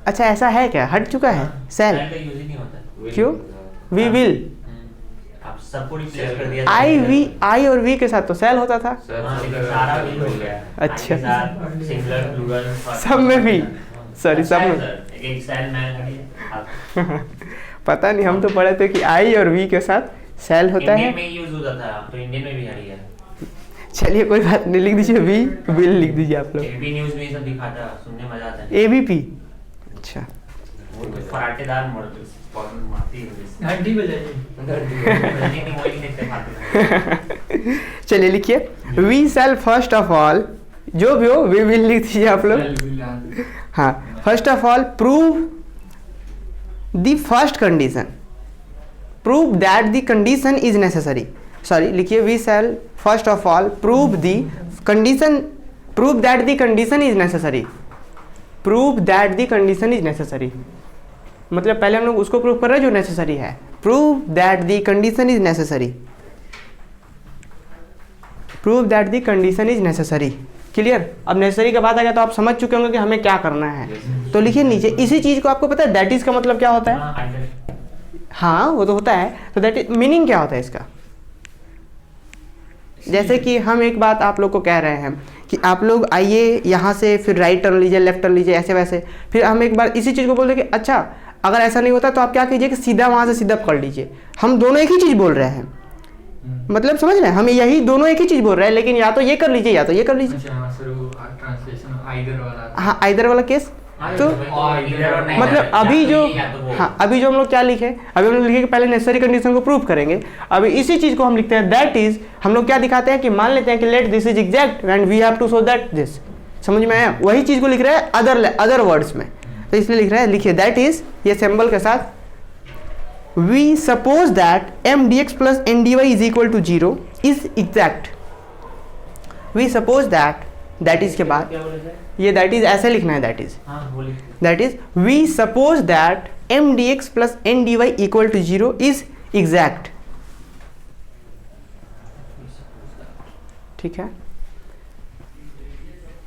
अच्छा ऐसा है क्या, हट चुका है सेल? का यूज ही नहीं होता। क्यों? वी विल, आप सबको रिप्लेस कर दिया। आई और वी के साथ तो सेल होता था। सारा व्हील हो गया। अच्छा। सिंगुलर प्लूरल सब में भी, सॉरी सब में। एक सेल मैन पता नहीं, हम तो पढ़े थे कि आई और वी के साथ सेल होता है। इंडियन में यूज होता था, तो इंडियन में भी आ रही है। चलिए कोई बात नहीं, लिख दीजिए वी विल लिख दीजिए आप लोग। एबीपी न्यूज़ में ये सब दिखाता, सुनने मजा आता है। ABP, अच्छा वो पराठेदार मॉडल मारती है। घंटी बजाइए। नहीं वो ही देखते खाते। चलिए लिखिए we shall first of all, जो भी हो वी विल लिख दीजिए आप लोग। हाँ first of all prove the first condition, prove that the condition is necessary. Sorry लिखिए we shall first of all prove the condition, prove that the condition is necessary, prove that the condition is necessary. मतलब पहले हम लोग उसको prove कर रहे हैं जो नेसेसरी है। Prove that the condition is necessary, prove that the condition is necessary. Clear. अब नेसेसरी का बात आ गया तो आप समझ चुके होंगे कि हमें क्या करना है। तो लिखिए नीचे, इसी चीज को आपको पता है दैट इज का मतलब क्या होता है? हाँ वो तो होता है। तो दैट इज मीनिंग क्या होता है इसका? जैसे कि हम एक बात आप लोग को कह रहे हैं कि आप लोग आइए यहाँ से फिर राइट टर्न लीजिए, लेफ्ट टर्न लीजिए, ऐसे वैसे। फिर हम एक बार इसी चीज़ को बोलते कि अच्छा अगर ऐसा नहीं होता तो आप क्या कीजिए कि सीधा वहाँ से सीधा पकड़ लीजिए। हम दोनों एक ही चीज़ बोल रहे हैं, मतलब समझ रहे हैं, हम यही दोनों एक ही चीज़ बोल रहे हैं, लेकिन या तो ये कर लीजिए या तो ये कर लीजिए। हाँ आइदर वाला केस। तो मतलब अभी जो, हाँ अभी जो हम लोग क्या लिखे, अभी हम लोग लिखे कि पहले नेसेसरी कंडीशन को प्रूव करेंगे। अभी इसी चीज को हम लिखते हैं दैट इज, हम लोग क्या दिखाते हैं कि मान लेते हैं कि let this is exact and we have to show that this. समझ में आया? वही चीज को लिख रहे हैं अदर वर्ड्स में, तो इसलिए लिख रहे हैं, लिखिए दैट इज ये सिंबल के साथ, we suppose that mdx plus ndy is equal to 0 is exact. We suppose that is के बाद ये दैट इज ऐसे लिखना है, that is we suppose that mdx plus ndy equal to 0 is exact. ठीक है,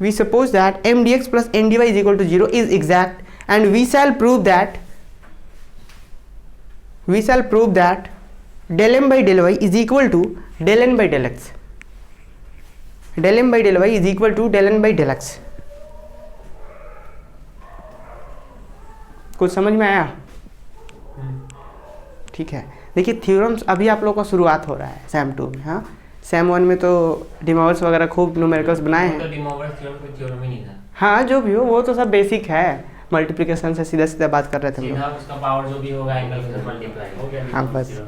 we suppose that mdx plus ndy is equal to 0 is exact and we shall prove that del m by del y is equal to del n by del x, del m by del y is equal to del n by del x। कुछ समझ में आया? ठीक है, देखिए theorems अभी आप लोगों का शुरुआत हो रहा है सैम 2 में। हाँ सैम 1 में तो डिमोवर्स वगैरह खूब न्यूमेरिकल्स बनाए हैं। तो डिमोवर्स थ्योरम ही नहीं था। हाँ जो भी हो वो तो सब बेसिक है, मल्टीप्लिकेशन से सीधा सीधा बात कर रहे थे हम सीधा लोग। उसका पावर जो भी होगा एंगल के साथ मल्टीप्लाई हो गया। हाँ बस,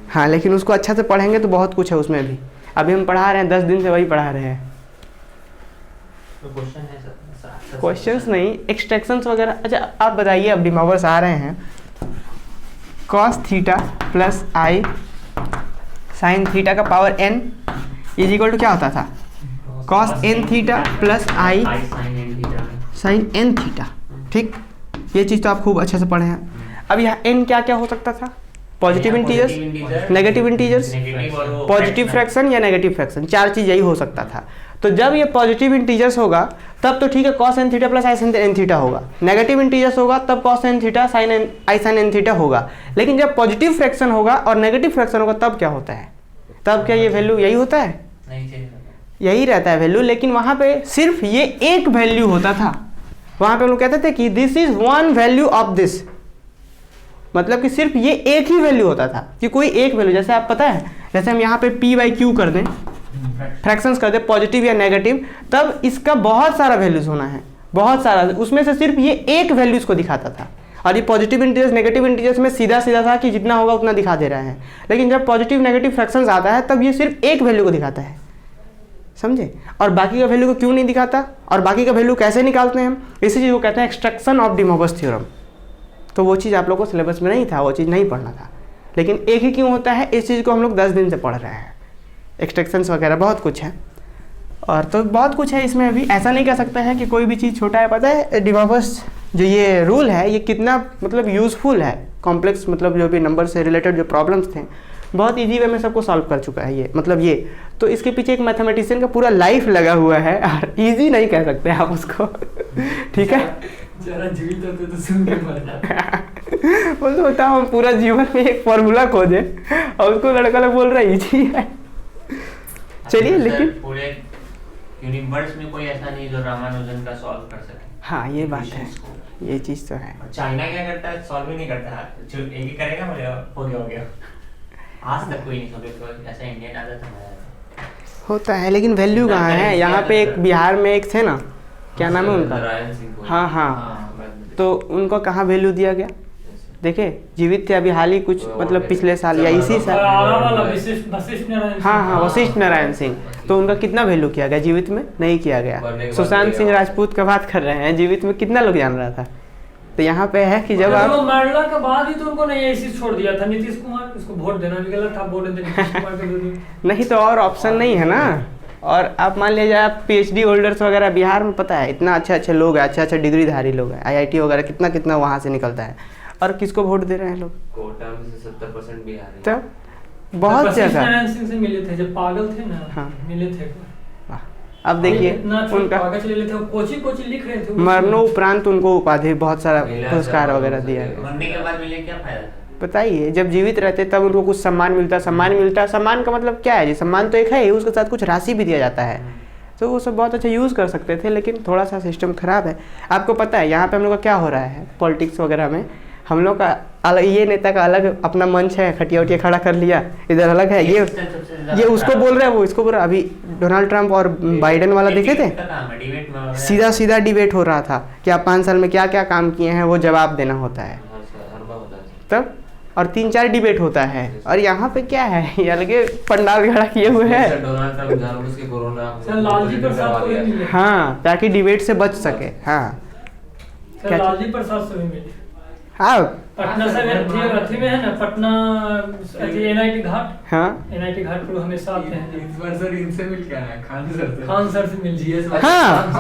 हाँ लेकिन उसको अच्छा से पढ़ेंगे तो बहुत कुछ है उसमें भी। अभी हम पढ़ा रहे हैं 10 दिन से वही पढ़ा रहे हैं। क्वेश्चन है सर, क्वेश्चंस नहीं, एक्सट्रैक्शंस वगैरह। अच्छा आप बताइए, अब डिमॉवर्स आ रहे हैं, cos theta plus i sine theta का power n is equal to क्या होता था, cos n थीटा plus i sine n theta. ठीक, ये चीज़ तो आप खूब अच्छे से पढ़े हैं। अब यहाँ n क्या क्या हो सकता था, positive integers, negative integers, positive fraction या नेगेटिव फ्रैक्शन, चार चीज़ यही हो सकता था। तो जब ये पॉजिटिव इंटीजर्स होगा तब तो ठीक है, cos n थीटा plus i sine n theta होगा। नेगेटिव इंटीजर्स होगा तब cos n थीटा साइन आई साइन n थीटा होगा। लेकिन जब पॉजिटिव फ्रैक्शन होगा और नेगेटिव फ्रैक्शन होगा तब क्या होता है, तब क्या ये वैल्यू यही होता है, यही रहता है वैल्यू। लेकिन वहाँ पे सिर्फ ये एक वैल्यू होता था, वहाँ पे हम लोग कहते थे कि this is one value of this, मतलब कि सिर्फ ये एक ही वैल्यू होता था कि कोई एक वैल्यू। जैसे आप पता है, जैसे हम यहाँ पे p बाई क्यू कर दें, फ्रैक्शंस कर दें पॉजिटिव या नेगेटिव, तब इसका बहुत सारा वैल्यूज होना है, बहुत सारा, उसमें से सिर्फ ये एक वैल्यूज को दिखाता था। और ये पॉजिटिव इंटीजर्स नेगेटिव इंटीजर्स में सीधा सीधा था कि जितना होगा उतना दिखा दे रहा है। लेकिन जब पॉजिटिव नेगेटिव फ्रैक्शंस आता है तब ये सिर्फ एक वैल्यू को दिखाता है, समझे, और बाकी का वैल्यू को क्यों नहीं दिखाता, और बाकी का वैल्यू कैसे निकालते हैं हम, इसी चीज़ को कहते हैं extraction of D mowers theorem. तो वो चीज़ आप लोग को सिलेबस में नहीं था, वो चीज़ नहीं पढ़ना था। लेकिन एक ही क्यों होता है, इस चीज़ को हम लोग 10 दिन से पढ़ रहे हैं। एक्सट्रैक्शंस वगैरह बहुत कुछ है, और तो बहुत कुछ है इसमें। अभी ऐसा नहीं कह सकते हैं कि कोई भी चीज़ छोटा है। पता है डी मोवर्स जो ये रूल है ये कितना मतलब यूज़फुल है, कॉम्प्लेक्स मतलब जो भी नंबर से रिलेटेड जो प्रॉब्लम्स थे बहुत इजी वे में सबको सॉल्व कर चुका है ये, मतलब ये। तो इसके पीछे एक मैथमेटिशियन का पूरा लाइफ लगा हुआ है, और इजी नहीं कह सकते आप उसको। ठीक है, जरा जीवित होते तो सुन के मर जाते। वो सोचता हम पूरा जीवन में एक फॉर्मूला खोजे और उसको लड़का लोग बोल रहा है इजी है। चलिए, लेकिन पूरे यूनिवर्स में कोई ऐसा नहीं जो रामानुजन का सॉल्व कर सके। हाँ ये बात है, ये चीज़ तो है। चाइना क्या करता है, सॉल्व ही नहीं करता, जो एक ही करेगा बोले हो गया। आज तक कोई नहीं सोचे, तो ऐसा इंडियन आदत हमारा होता है। लेकिन वैल्यू कहाँ है, यहाँ पे एक बिहार में एक थे ना, क्या नाम है उनका, हाँ हाँ, तो उनको कहाँ वैल्यू दिया गया, देखे जीवित थे अभी हाल ही कुछ मतलब पिछले साल या इसी साल, हाँ हाँ वशिष्ठ नारायण सिंह, तो उनका कितना वैल्यू किया गया, जीवित में नहीं किया गया। सुशांत सिंह राजपूत का बात कर रहे हैं, जीवित में कितना लोग जान रहा था। तो यहाँ पे है कि जब आप मरला के बाद ही तो उनको नहीं ऐसी छोड़ दिया था नीतीश कुमार, इसको वोट देना भी गलत था, वोट देना नीतीश कुमार को नहीं तो और ऑप्शन नहीं है ना। और आप मान लीजिए आप PhD होल्डर्स वगैरह बिहार में, पता है इतना अच्छे अच्छे लोग हैं, अच्छे अच्छे डिग्रीधारी लोग हैं, IIT वगैरह कितना कितना वहाँ से निकलता है, और किसको वोट दे रहे हैं लोग, कोटा में से 70% बिहारी। तब बहुत जगह नारायण सिंह से मिले थे जब पागल थे ना, हाँ मिले थे। अब देखिए उनका कोची कोची लिख रहे थे, मरणोपरांत उनको उपाधि बहुत सारा पुरस्कार वगैरह दिया गया। मरने के बाद मिले क्या फायदा, बताइए, जब जीवित रहते तब उनको कुछ सम्मान मिलता, सम्मान का मतलब क्या है जी, सम्मान तो एक है ही, उसके साथ कुछ राशि भी दिया जाता है, तो वो सब बहुत अच्छा यूज़ कर सकते थे। लेकिन थोड़ा सा सिस्टम ख़राब है। आपको पता है यहाँ पे हम लोग का क्या हो रहा है पॉलिटिक्स वगैरह में, हम लोग का अलग, ये नेता का अलग अपना मंच है, खटिया उटिया खड़ा कर लिया, इधर अलग है, ये उसको बोल रहा है, वो इसको बोल रहा है। अभी डोनाल्ड ट्रंप और बाइडेन वाला देखे थे, सीधा सीधा डिबेट हो रहा था कि आप 5 साल में क्या क्या काम किए हैं, वो जवाब देना होता है तब, और 3-4 डिबेट होता है। और यहाँ पे क्या है, ये अलगे पंडाल खड़ा किए हुए हैं, हाँ, ताकि डिबेट से बच सके। हाँ लालजी प्रसाद से भी मिले, हाँ पटना से अथी में है ना, पटना NIT घाट, हाँ NIT घाट पर हमेशा आते हैं। इस बार सर इनसे मिल के आया, खान सर से मिल जी, हाँ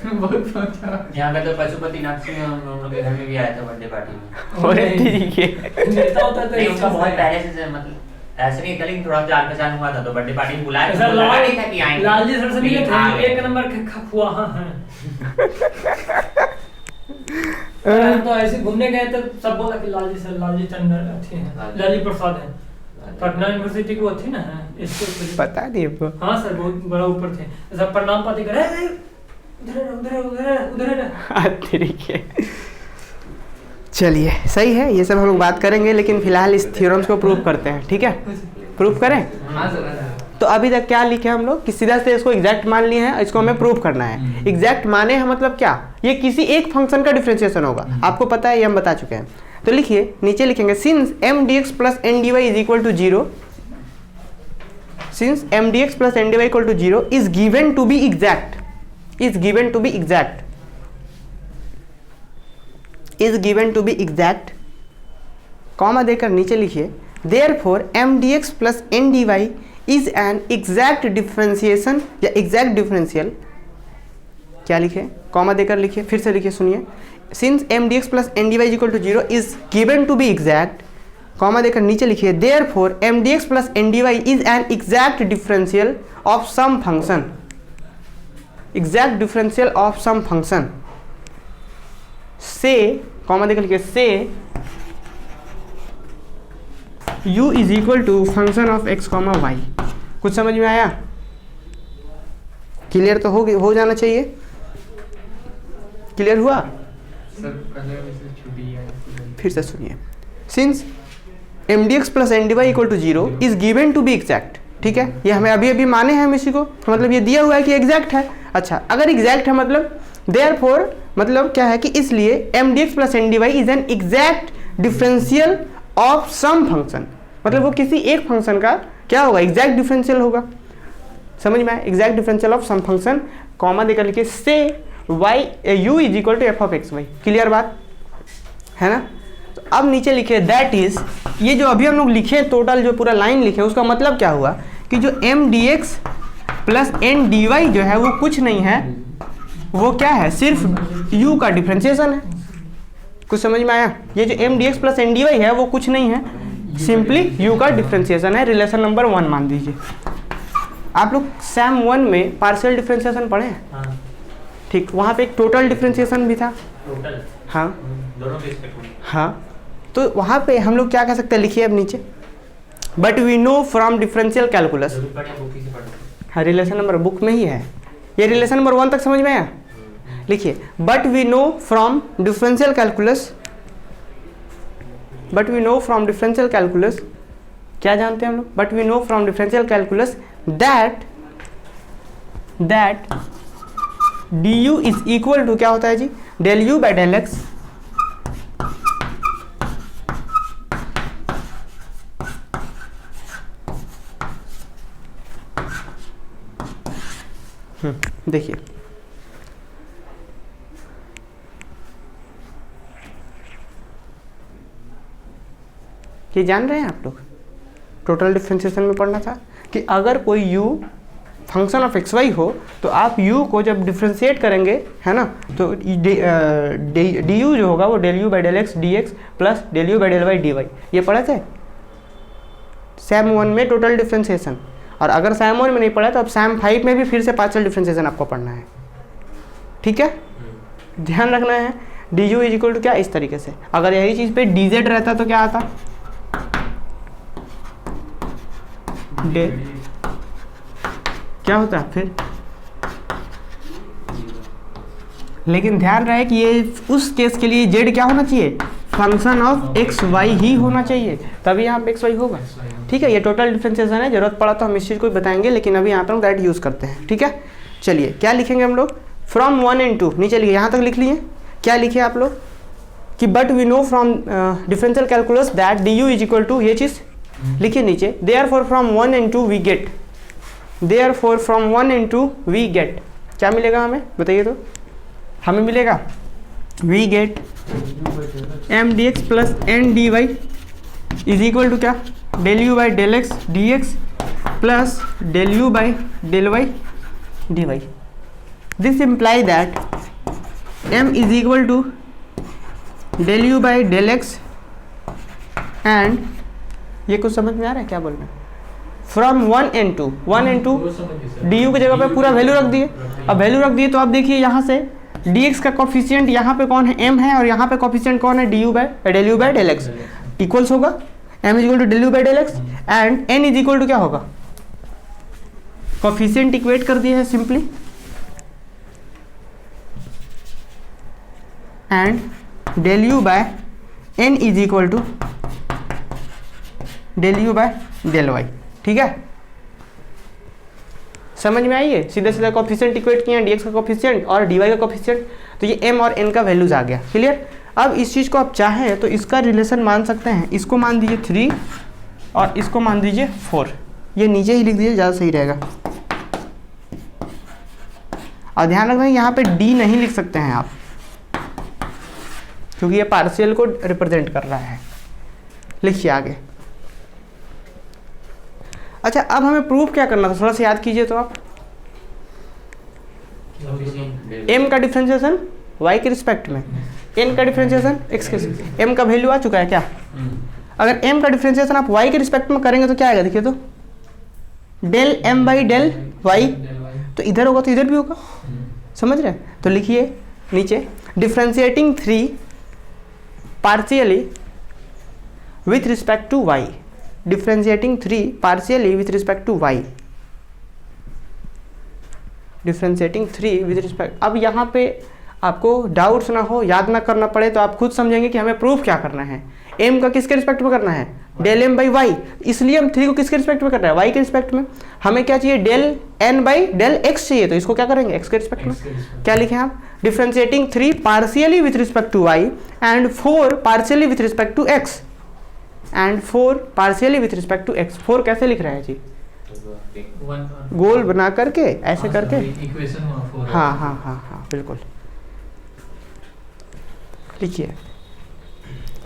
बहुत सोचा। यहाँ पे तो पशुपतिनाथ सिंह हम लोग के घर में भी आया था बर्थडे पार्टी में। और ठीक है, नेता होता तो नहीं, उसका बहुत पहले से मतलब ऐसे नहीं था, लेकिन थोड़ा जान पहचान हुआ था, तो बर्थडे पार्टी में बुलाया था, लगा नहीं था कि आएंगे। लालजी सर से मिले थे, 1 नंबर के खफुआ हैं। हम तो ऐसे घूमने गए तो सब बोला कि लालजी सर, लालजी टंडन अच्छे हैं, लालजी प्रसाद हैं, पटना यूनिवर्सिटी को अच्छी ना है, पता नहीं आपको। हाँ सर, बहुत बड़ा ऊपर थे, सब प्रणाम पाती करे, उधर। चलिए सही है, ये सब हम लोग बात करेंगे, लेकिन फिलहाल इस थ्योरम्स को प्रूव करते हैं। ठीक है, प्रूव करें। तो अभी तक क्या लिखे हम लोग कि सीधा से इसको एग्जैक्ट मान लिए हैं, इसको हमें प्रूव करना है। एग्जैक्ट माने हैं मतलब क्या, ये किसी एक फंक्शन का डिफरेंशिएशन होगा, आपको पता है, ये हम बता चुके हैं। तो लिखिए, नीचे लिखेंगे since mdx plus ndy is equal to 0, since mdx plus ndy equal to 0 is given to be exact, is given to be exact, is given to be exact, comma देकर नीचे लिखिए therefore m D x plus N D Y is an exact differentiation या exact differential, क्या लिखे, comma देकर लिखिए, फिर से लिखिए, सुनिए, since m D x plus N D Y is equal to zero is given to be exact, comma देकर नीचे लिखिए therefore m D x plus N D Y is an exact differential of some function, exact differential of some function से, comma देकर लिखिए say u is equal to function of x comma y. कुछ समझ में आया? Clear तो हो जाना चाहिए। क्लियर हुआ? सर पहले वैसे छुट्टी है, फिर से सुनिए, since m D x plus N D Y equal to zero is given to be exact, ठीक है, ये हमें अभी अभी माने हैं हम इसी को, तो मतलब ये दिया हुआ है कि एग्जैक्ट है। अच्छा, अगर एग्जैक्ट है मतलब देयरफॉर मतलब क्या है कि इसलिए m D x plus N D Y is an exact differential of some function, मतलब वो किसी एक फंक्शन का क्या होगा, एग्जैक्ट डिफरेंशियल होगा। समझ में आया? Exact differential of some function, comma देकर लिखिए say y u is equal to f of x y. Clear बात है ना? तो अब नीचे लिखे दैट इज, ये जो अभी हम लोग लिखे टोटल जो पूरा लाइन लिखे उसका मतलब क्या हुआ कि जो m D x plus N D y जो है वो कुछ नहीं है, वो क्या है, सिर्फ u का डिफरेंशिएशन है। कुछ समझ में आया? ये जो m D x plus N D y है वो कुछ नहीं है, सिंपली u का डिफरेंशिएशन है। रिलेशन नंबर 1 मान दीजिए। आप लोग सैम 1 में पार्शियल डिफरेंशिएशन पढ़े हैं? हाँ, ठीक, वहाँ पे एक टोटल डिफरेंशिएशन भी था। टोटल हाँ दोनों के रिस्पेक्ट में। हाँ, तो वहाँ पे हम लोग क्या कह सकते हैं, लिखिए अब नीचे, but we know from differential calculus. हाँ, रिलेशन नंबर बुक में ही है, ये रिलेशन नंबर 1 तक समझ में आया? लिखिए but we know from differential calculus, but we know from differential calculus, क्या जानते हैं हम लोग, but we know from differential calculus that d u is equal to क्या होता है जी, del u by del x देखिए ये जान रहे हैं आप लोग, टोटल डिफरेंशिएशन में पढ़ना था कि अगर कोई u function of x y हो तो आप u को जब डिफ्रेंशिएट करेंगे, है ना, तो डी यू जो होगा वो del u by del x d x plus del u by del y d y, ये पढ़े थे सैम 1 में टोटल डिफरेंशिएशन। और अगर सैम 1 में नहीं पढ़ा तो अब सैम 5 में भी फिर से पार्शियल डिफरेंशिएशन आपको पढ़ना है, ठीक है? ध्यान रखना है d u is equal to क्या, इस तरीके से। अगर यही चीज़ पे डी जेड रहता तो क्या आता, क्या होता है फिर, लेकिन ध्यान रहे कि ये उस केस के लिए जेड क्या होना चाहिए, function of x why he होना चाहिए, तभी यहाँ पे एक्स वाई होगा, ठीक है? ये टोटल डिफरेंशिएशन है, जरूरत पड़ा तो हम इस चीज़ को बताएंगे, लेकिन अभी यहाँ पर हम डायरेक्ट यूज़ करते हैं, ठीक है? चलिए क्या लिखेंगे हम लोग, फ्रॉम 1 and 2 नीचे लिखिए, यहाँ तक लिख लिए, क्या लिखे आप लोग कि but we know from differential calculus that d u is equal to, ये चीज़ लिखिए नीचे, therefore from 1 and 2 we get, therefore from 1 and 2 we get, क्या मिलेगा हमें बताइए तो, हमें मिलेगा we get m D x plus N D Y is equal to क्या, del u by del x d x plus del u by del y d y. This imply that m is equal to del u by del x and, ये कुछ समझ में आ रहा है क्या बोल रहे हैं, from 1 and 2, 1 and 2 D you की जगह पे पूरा वैल्यू रख दिए। अब वैल्यू रख दिए तो आप देखिए यहाँ से डी एक्स का कोफिशिएंट यहाँ पे कौन है, m है, और यहाँ पे कोफिशिएंट कौन है, d u by del x equals होगा m is equal to del u by del x and n is equal to क्या होगा, कोफिशिएंट इक्वेट कर दिए है simply, and del u by n is equal to del u by del y, ठीक है? समझ में आई है? सीधा सीधा कोफिशिएंट इक्वेट किए, dx का कोफिशिएंट और dy का कोफिशिएंट, तो ये m और n का वैल्यूज आ गया। क्लियर? अब इस चीज़ को आप चाहें तो इसका रिलेशन मान सकते हैं, इसको मान दीजिए 3 और इसको मान दीजिए 4, ये नीचे ही लिख दीजिए, ज़्यादा सही रहेगा। और ध्यान रखना यहाँ पे डी नहीं लिख सकते हैं आप, क्योंकि ये पार्शियल को रिप्रेजेंट कर रहा है। लिखिए आगे। अच्छा, अब हमें प्रूफ क्या करना था, थोड़ा सा याद कीजिए तो आप। m का डिफरेंशिएशन y के रिस्पेक्ट में, n का डिफरेंशिएशन x के रिस्पेक्ट। m का वैल्यू आ चुका है क्या? अगर m का डिफरेंशिएशन आप y के रिस्पेक्ट में करेंगे तो क्या आएगा, देखिए तो del m by del y, तो इधर होगा तो इधर भी होगा, समझ रहे हैं? तो लिखिए नीचे, differentiating 3 partially with respect to y, differentiating 3 partially with respect to y, differentiating 3 with respect. अब यहाँ पे आपको डाउट्स ना हो, याद ना करना पड़े, तो आप खुद समझेंगे कि हमें प्रूफ क्या करना है। m का किसके रिस्पेक्ट में करना है, डेल m बाई वाई, इसलिए हम 3 को किसके रिस्पेक्ट में कर रहे हैं, y के रिस्पेक्ट में। हमें क्या चाहिए, del n by del x चाहिए, तो इसको क्या करेंगे, x के रिस्पेक्ट में। क्या लिखें आप, differentiating 3 partially with respect to y and 4 partially with respect to x, and 4 partially with respect to x। 4 कैसे लिख रहे हैं जी, गोल बना करके ऐसे करके, हाँ हाँ हाँ हाँ बिल्कुल। लिखिए,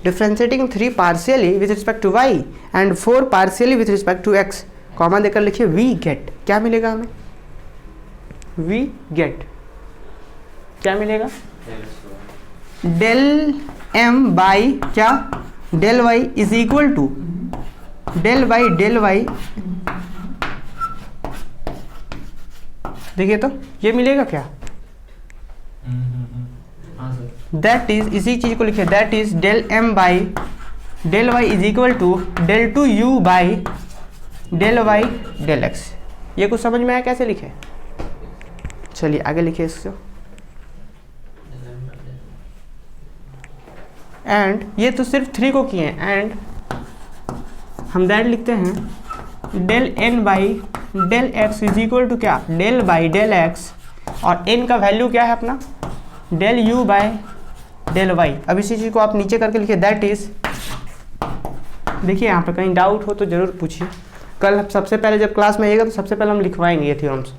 differentiating 3 partially with respect to y and 4 partially with respect to x, comma देकर लिखिए वी गेट। क्या मिलेगा हमें, वी गेट क्या मिलेगा, डेल m बाई क्या, del y is equal to del by del y, देखिए तो ये मिलेगा क्या, दैट इज, इसी चीज को लिखिए, that is del m by del y is equal to del two u by del y del x। ये कुछ समझ में आया कैसे लिखे? चलिए आगे लिखिए इसको। एंड ये तो सिर्फ 3 को किए, एंड हम दैट लिखते हैं del n by del x is equal to क्या, डेल बाई डेल x, और n का वैल्यू क्या है अपना, del u by del y। अब इसी चीज़ को आप नीचे करके लिखिए, दैट इज, देखिए यहाँ पे कहीं डाउट हो तो ज़रूर पूछिए। कल सबसे पहले जब क्लास में आइएगा तो सबसे पहले हम लिखवाएंगे ये थ्योरम्स,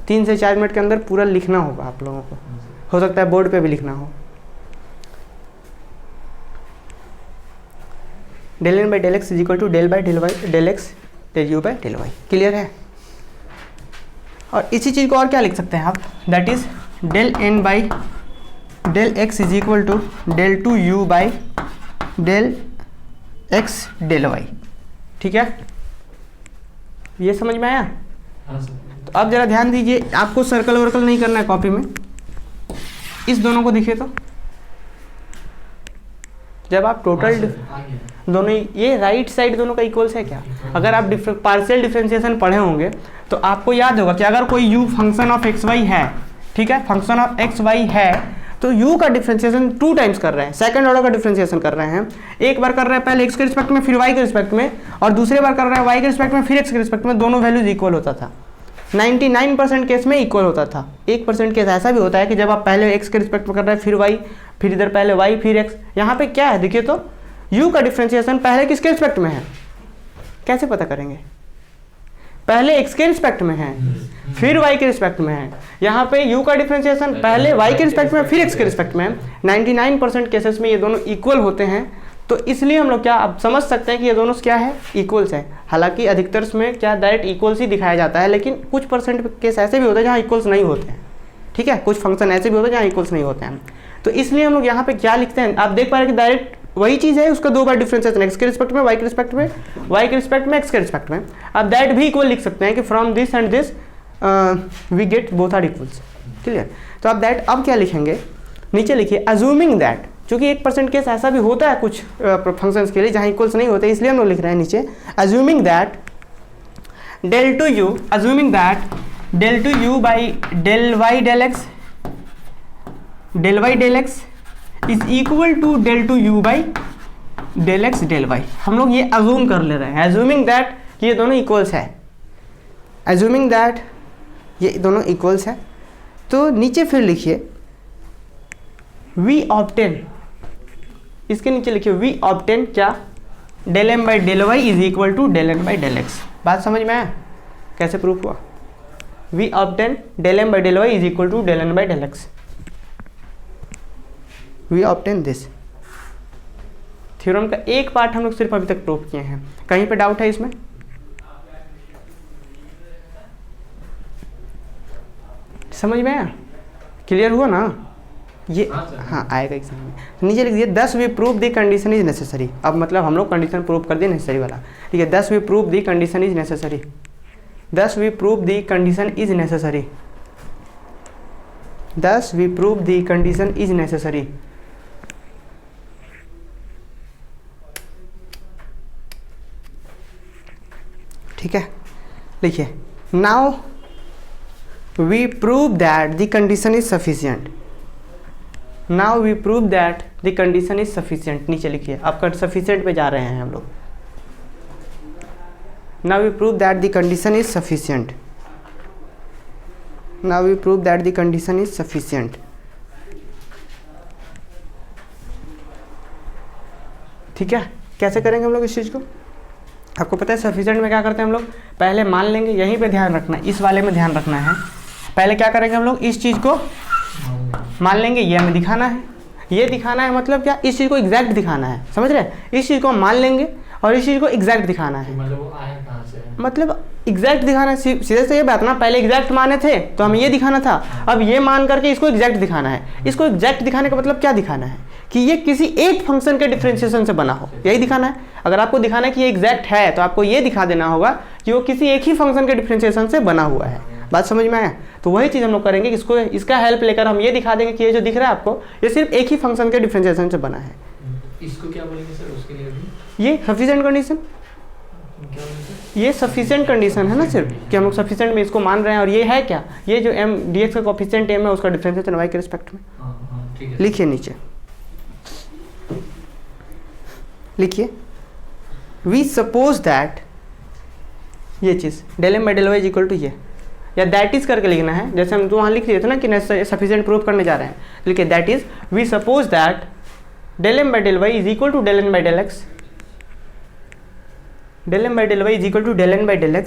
3 से 4 मिनट के अंदर पूरा लिखना होगा आप लोगों को, हो सकता है बोर्ड पे भी लिखना हो। Del n by del x is equal to del by del y del x del u by del y. Clear है? और इसी चीज़ को और क्या लिख सकते हैं आप, that is del n by del x is equal to del two u by del x del y. ठीक है, ये समझ में आया? तो अब जरा ध्यान दीजिए, आपको सर्कल वर्कल नहीं करना है कॉपी में। इस दोनों को देखिए तो, जब आप टोटल दोनों, ये राइट साइड दोनों का इक्वल्स है क्या? अगर आप पार्शियल डिफरेंशिएशन पढ़े होंगे तो आपको याद होगा कि अगर कोई u function of x y है, ठीक है, फंक्शन ऑफ एक्स वाई है, तो u का डिफरेंशिएशन 2 टाइम्स कर रहे हैं, सेकंड ऑर्डर का डिफरेंशिएशन कर रहे हैं। एक बार कर रहे हैं पहले x के रिस्पेक्ट में, फिर y के रिस्पेक्ट में, और दूसरे बार कर रहे हैं y के रिस्पेक्ट में, फिर x के रिस्पेक्ट में। दोनों वैल्यूज इक्वल होता था। 99% केस में इक्वल होता था। 1% केस ऐसा भी होता है कि जब आप पहले x के रिस्पेक्ट में कर रहे हैं, फिर y, फिर इधर पहले y फिर x। यहाँ पे क्या है देखिए तो, u का डिफरेंशिएशन पहले किसके रिस्पेक्ट में है, कैसे पता करेंगे? पहले x के रिस्पेक्ट में है, फिर y के रिस्पेक्ट में है। यहाँ पे u का डिफरेंशिएशन पहले y के रिस्पेक्ट में, फिर x के रिस्पेक्ट में है। 99% केसेस में ये दोनों इक्वल होते हैं, तो इसलिए हम लोग क्या अब समझ सकते हैं कि ये दोनों क्या है, इक्वल्स है। हालांकि अधिकतर में क्या डायरेक्ट इक्वल्स ही दिखाया जाता है, लेकिन कुछ परसेंट केस ऐसे भी होते हैं जहाँ इक्वल्स नहीं होते हैं। ठीक है, कुछ फंक्शन ऐसे भी होते हैं जहाँ इक्वल्स नहीं होते हैं। तो इसलिए हम लोग यहाँ पे क्या लिखते हैं, आप देख पा रहे हैं कि डायरेक्ट वही चीज़ है, उसका 2 बार डिफरेंशिएशन, x के रिस्पेक्ट में, y के रिस्पेक्ट में, y के रिस्पेक्ट में, x के रिस्पेक्ट में। अब दैट भी इक्वल लिख सकते हैं कि from this and this we get both are equals. Clear? तो अब दैट अब क्या लिखेंगे, नीचे लिखिए अज्यूमिंग दैट, क्योंकि 1% केस ऐसा भी होता है कुछ फंक्शंस के लिए जहाँ इक्वल्स नहीं होते, इसलिए हम लोग लिख रहे हैं नीचे assuming that del two u, assuming that del two u by del y del x, del y del x is equal to del two u by del x del y. हम लोग ये अज्यूम कर ले रहे हैं, assuming that कि ये दोनों इक्वल्स है, अज्यूमिंग दैट ये दोनों इक्वल्स है। तो नीचे फिर लिखिए वी ऑब्टेन, इसके नीचे लिखिए वी ऑब्टेन क्या, del M by del y is equal to del N by del x. बात समझ में आया कैसे प्रूफ हुआ? We obtain del m by del y is equal to del n by del x। We obtain this. Theorem का एक part हम लोग सिर्फ अभी तक प्रूव किए हैं। कहीं पे डाउट है इसमें? समझ में आया? क्लियर हुआ ना? ये हाँ आएगा एग्जाम में। नीचे लिख दिए 10 we prove the condition is necessary. अब मतलब हम लोग कंडीशन प्रूव कर दिए नेसेसरी वाला, ठीक है। 10 we prove the condition is necessary. 10 we prove the condition is necessary. 10 we prove the condition is necessary. ठीक है, लिखिए now we prove that the condition is sufficient. Now we prove that the condition is sufficient. नीचे लिखिए, आपका sufficient पे जा रहे हैं हम लोग। Now we prove that the condition is sufficient. Now we prove that the condition is sufficient. ठीक है, कैसे करेंगे हम लोग इस चीज़ को? आपको पता है सफिशिएंट में क्या करते हैं हम लोग? पहले मान लेंगे, यहीं पे ध्यान रखना है, इस वाले में ध्यान रखना है। पहले क्या करेंगे हम लोग? इस चीज़ को मान लेंगे, ये हमें दिखाना है। ये दिखाना है मतलब क्या? इस चीज़ को एग्जैक्ट दिखाना है, समझ रहे हैं? इस चीज़ को मान लेंगे और इस चीज़ को एग्जैक्ट दिखाना है। मतलब वो आया कहाँ से? मतलब एग्जैक्ट दिखाना है, सीधे से ये बात ना। पहले एग्जैक्ट माने थे तो हमें ये दिखाना था, अब ये मान करके इसको एग्जैक्ट दिखाना है। इसको एग्जैक्ट दिखाने का मतलब क्या दिखाना है? कि ये किसी एक फंक्शन के डिफरेंशिएशन से बना हो, यही दिखाना है। अगर आपको दिखाना है कि ये एग्जैक्ट है तो आपको ये दिखा देना होगा कि वो किसी एक ही फंक्शन के डिफरेंशिएशन से बना हुआ है। बात समझ में आया? तो वही चीज़ हम लोग करेंगे, इसको इसका हेल्प लेकर हम ये दिखा देंगे कि ये जो दिख रहा है आपको, ये सिर्फ एक ही फंक्शन के डिफरेंशिएशन से बना है। इसको क्या बोलेंगे सर उसके लिए भी? ये सफिशिएंट कंडीशन। क्या बोलेंगे? ये सफिशिएंट कंडीशन है ना सिर्फ, कि हम लोग सफिशिएंट में इसको मान रहे हैं। और ये है क्या? ये जो m dx का कोफिशिएंट m है उसका डिफरेंशिएशन y के रिस्पेक्ट में। हाँ, ठीक है। लिखिए नीचे, लिखिए वी सपोज दैट, ये चीज़ del m by del y is equal to ये, या दैट इज करके लिखना है। जैसे हम तो वहाँ लिख दिए थे ना कि सफिशिएंट प्रूव करने जा रहे हैं, लिखिए that is we suppose that del m by del y is equal to del n by del x। del m by del y is equal to del n by del x।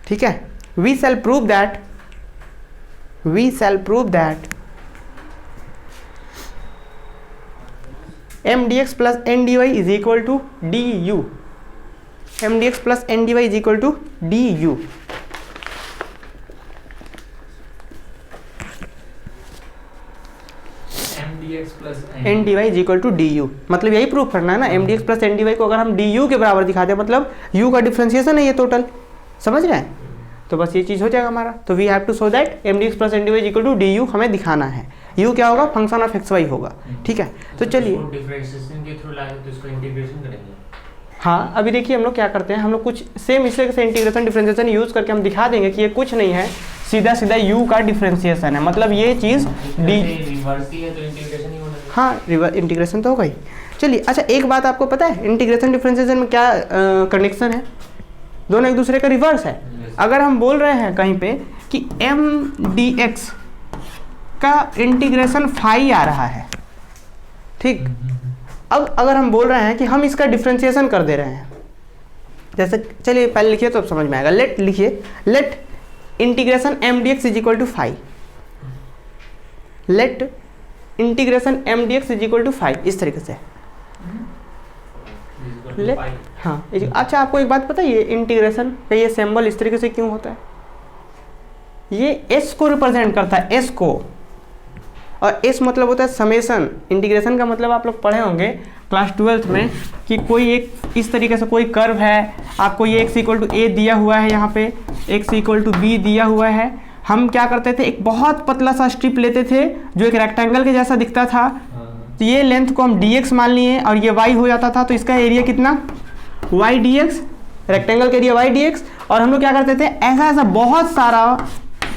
ठीक है, we shall prove that m dx plus n dy is equal to du। m dx plus n dy is equal to du। n dy is equal to du, मतलब यही proof करना है ना। m dx plus n dy को अगर हम du के बराबर दिखाते हैं मतलब u का डिफरेंशिएशन है ये टोटल, समझ रहे हैं? तो बस ये चीज़ हो जाएगा हमारा। तो we have to show that m dx plus n dy is equal to du हमें दिखाना है। u क्या होगा? फंक्शन ऑफ x y होगा। ठीक है, तो चलिए डिफरेंशिएशन के थ्रू लाए तो इसको इंटीग्रेशन करेंगे। हाँ, अभी देखिए हम लोग क्या करते हैं, हम लोग कुछ सेम इस तरह से इंटीग्रेशन डिफरेंशिएशन यूज़ करके हम दिखा देंगे कि ये कुछ नहीं है, सीधा सीधा u का डिफरेंशिएशन है। मतलब ये चीज़ डी रिवर्स ही है तो इंटीग्रेशन ही होना है। हाँ, रिवर्स इंटीग्रेशन तो होगा ही। चलिए, अच्छा एक बात आपको पता है इंटीग्रेशन डिफरेंशिएशन में क्या कनेक्शन है? दोनों एक दूसरे का रिवर्स है। अगर हम बोल रहे हैं कहीं पे कि m dx का इंटीग्रेशन फाई आ रहा है, ठीक, अब अगर हम बोल रहे हैं कि हम इसका डिफरेंशिएशन कर दे रहे हैं, जैसे चलिए पहले लिखिए तो अब समझ में आएगा। लेट लिखिए, let integration m dx is equal to phi. Let integration m dx is equal to phi, इस तरीके से। लेट हाँ, अच्छा आपको एक बात पता है ये इंटीग्रेशन का ये सिंबल इस तरीके से क्यों होता है? ये s को रिप्रेजेंट करता है, s को, और s मतलब होता है समेशन। इंटीग्रेशन का मतलब आप लोग पढ़े होंगे क्लास 12th में कि कोई एक इस तरीके से कोई कर्व है, आपको ये x इक्वल टू a दिया हुआ है, यहाँ पे x इक्वल टू b दिया हुआ है। हम क्या करते थे, एक बहुत पतला सा स्ट्रिप लेते थे जो एक रेक्टेंगल के जैसा दिखता था, तो ये लेंथ को हम dx मान लिए और ये y हो जाता था, तो इसका एरिया कितना y dx, रेक्टेंगल का एरिया y dx। और हम लोग क्या करते थे, ऐसा ऐसा बहुत सारा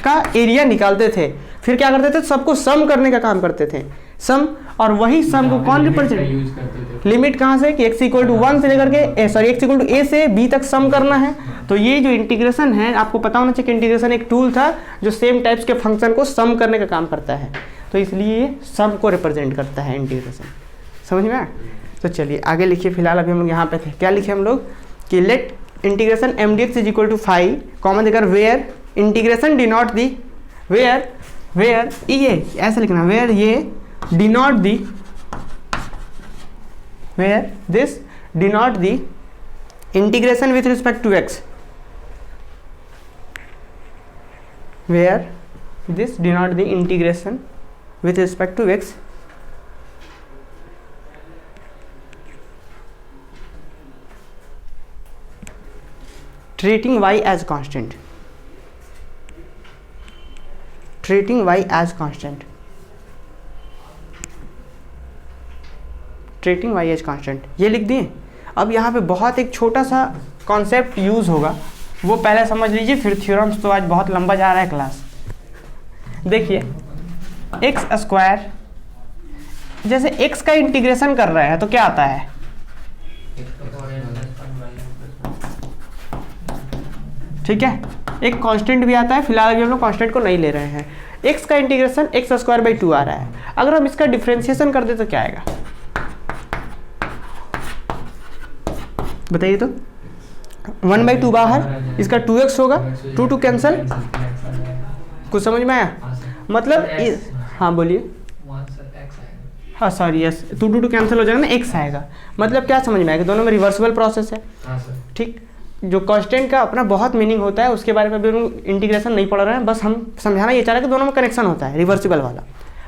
का एरिया निकालते थे, फिर क्या करते थे, सबको सम करने का काम करते थे, सम। और वही सम को कौन रिप्रेजेंट, लिमिट कहाँ से कि x इक्वल टू 1 से लेकर के x इक्वल टू a से b तक सम करना है। तो ये जो इंटीग्रेशन है, आपको पता होना चाहिए कि इंटीग्रेशन एक टूल था जो सेम टाइप्स के फंक्शन को सम करने का काम करता है, तो इसलिए सम को रिप्रेजेंट करता है इंटीग्रेशन। समझ में आया? तो चलिए आगे लिखिए, फिलहाल अभी हम लोग यहाँ पे थे, क्या लिखे हम लोग कि let integration m D x is equal to 5 common देकर where integration denote the where ये ऐसा लिखना, वेयर ये denote the where this denote the integration with respect to x, where this denote the integration with respect to x treating y as constant, treating y as constant, treating y as constant, ये लिख दिए। अब यहाँ पे बहुत एक छोटा सा कॉन्सेप्ट यूज होगा, वो पहले समझ लीजिए, फिर थ्योरम्स तो आज बहुत लंबा जा रहा है क्लास। देखिए एक्स स्क्वायर, जैसे एक्स का इंटीग्रेशन कर रहे हैं तो क्या आता है, ठीक है, एक कांस्टेंट भी आता है, फिलहाल अभी हम लोग कांस्टेंट को नहीं ले रहे हैं। एक्स का इंटीग्रेशन एक्स स्क्वायर बाई 2 आ रहा है, अगर हम इसका डिफ्रेंशिएशन कर दे तो क्या आएगा बताइए तो, 1/2 बाहर, इसका 2x होगा, 2 कैंसिल, कुछ समझ में आया, मतलब हाँ बोलिए, हाँ सॉरी यस, 2 कैंसिल हो जाएगा ना, x आएगा, मतलब क्या समझ में आएगा, दोनों में रिवर्सिबल प्रोसेस है, ठीक। जो कांस्टेंट का अपना बहुत मीनिंग होता है, उसके बारे में भी हम इंटीग्रेशन नहीं पढ़ रहे हैं, बस हम समझाना ये चाह रहे हैं कि दोनों में कनेक्शन होता है रिवर्सिबल वाला।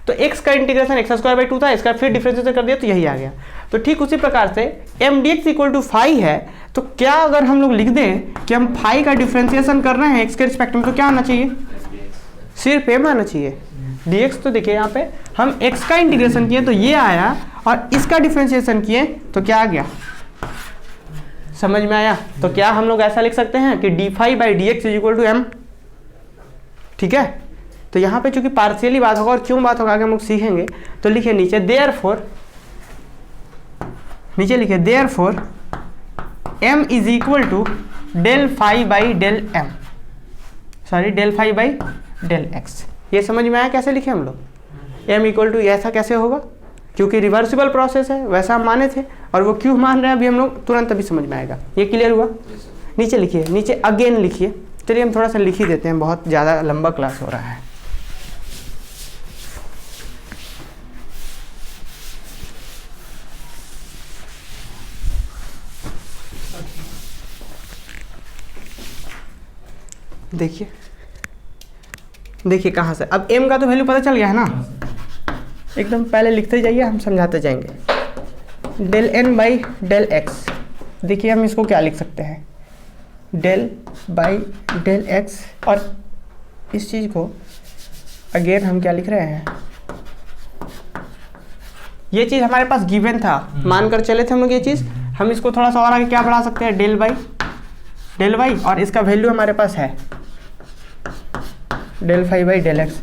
तो x का इंटीग्रेशन एक्स स्क्वायर बाई 2 था, इसका फिर डिफरेंशिएशन कर दिया तो यही आ गया। तो ठीक उसी प्रकार से m D x equal to 5 है, तो क्या अगर हम लोग लिख दें कि हम 5 का डिफरेंशिएशन कर रहे हैं एक्स के रिस्पेक्ट में, तो क्या आना चाहिए, सिर्फ एम आना चाहिए। dx तो देखिए यहाँ पे हम x का इंटीग्रेशन किए तो ये आया, और इसका डिफरेंशिएशन किए तो क्या आ गया, समझ में आया। तो क्या हम लोग ऐसा लिख सकते हैं कि d5 by D x is equal to m, ठीक है। तो यहाँ पे चूंकि पार्शियली बात होगा और क्यों बात होगा आगे हम लोग सीखेंगे, तो लिखिए नीचे देयरफॉर, नीचे लिखिए therefore m is equal to del phi by del m, sorry del phi by del x. ये समझ में आया कैसे लिखे हम लोग, m इक्वल टू ऐसा कैसे होगा, क्योंकि रिवर्सिबल प्रोसेस है, वैसा हम माने थे, और वो क्यों मान रहे हैं अभी हम लोग तुरंत अभी समझ में आएगा। ये क्लियर हुआ। नीचे लिखिए, नीचे अगेन लिखिए, चलिए हम थोड़ा सा लिख ही देते हैं, बहुत ज़्यादा लंबा क्लास हो रहा है। देखिए देखिए कहाँ से, अब m का तो वैल्यू पता चल गया है ना, एकदम पहले लिखते जाइए, हम समझाते जाएंगे। Del n by del x, देखिए हम इसको क्या लिख सकते हैं, डेल बाई डेल एक्स, और इस चीज़ को अगेन हम क्या लिख रहे हैं, ये चीज़ हमारे पास गिवन था, मानकर चले थे हम लोग ये चीज़, हम इसको थोड़ा सा और आगे क्या बढ़ा सकते हैं, डेल वाई, और इसका वैल्यू हमारे पास है del five by del x.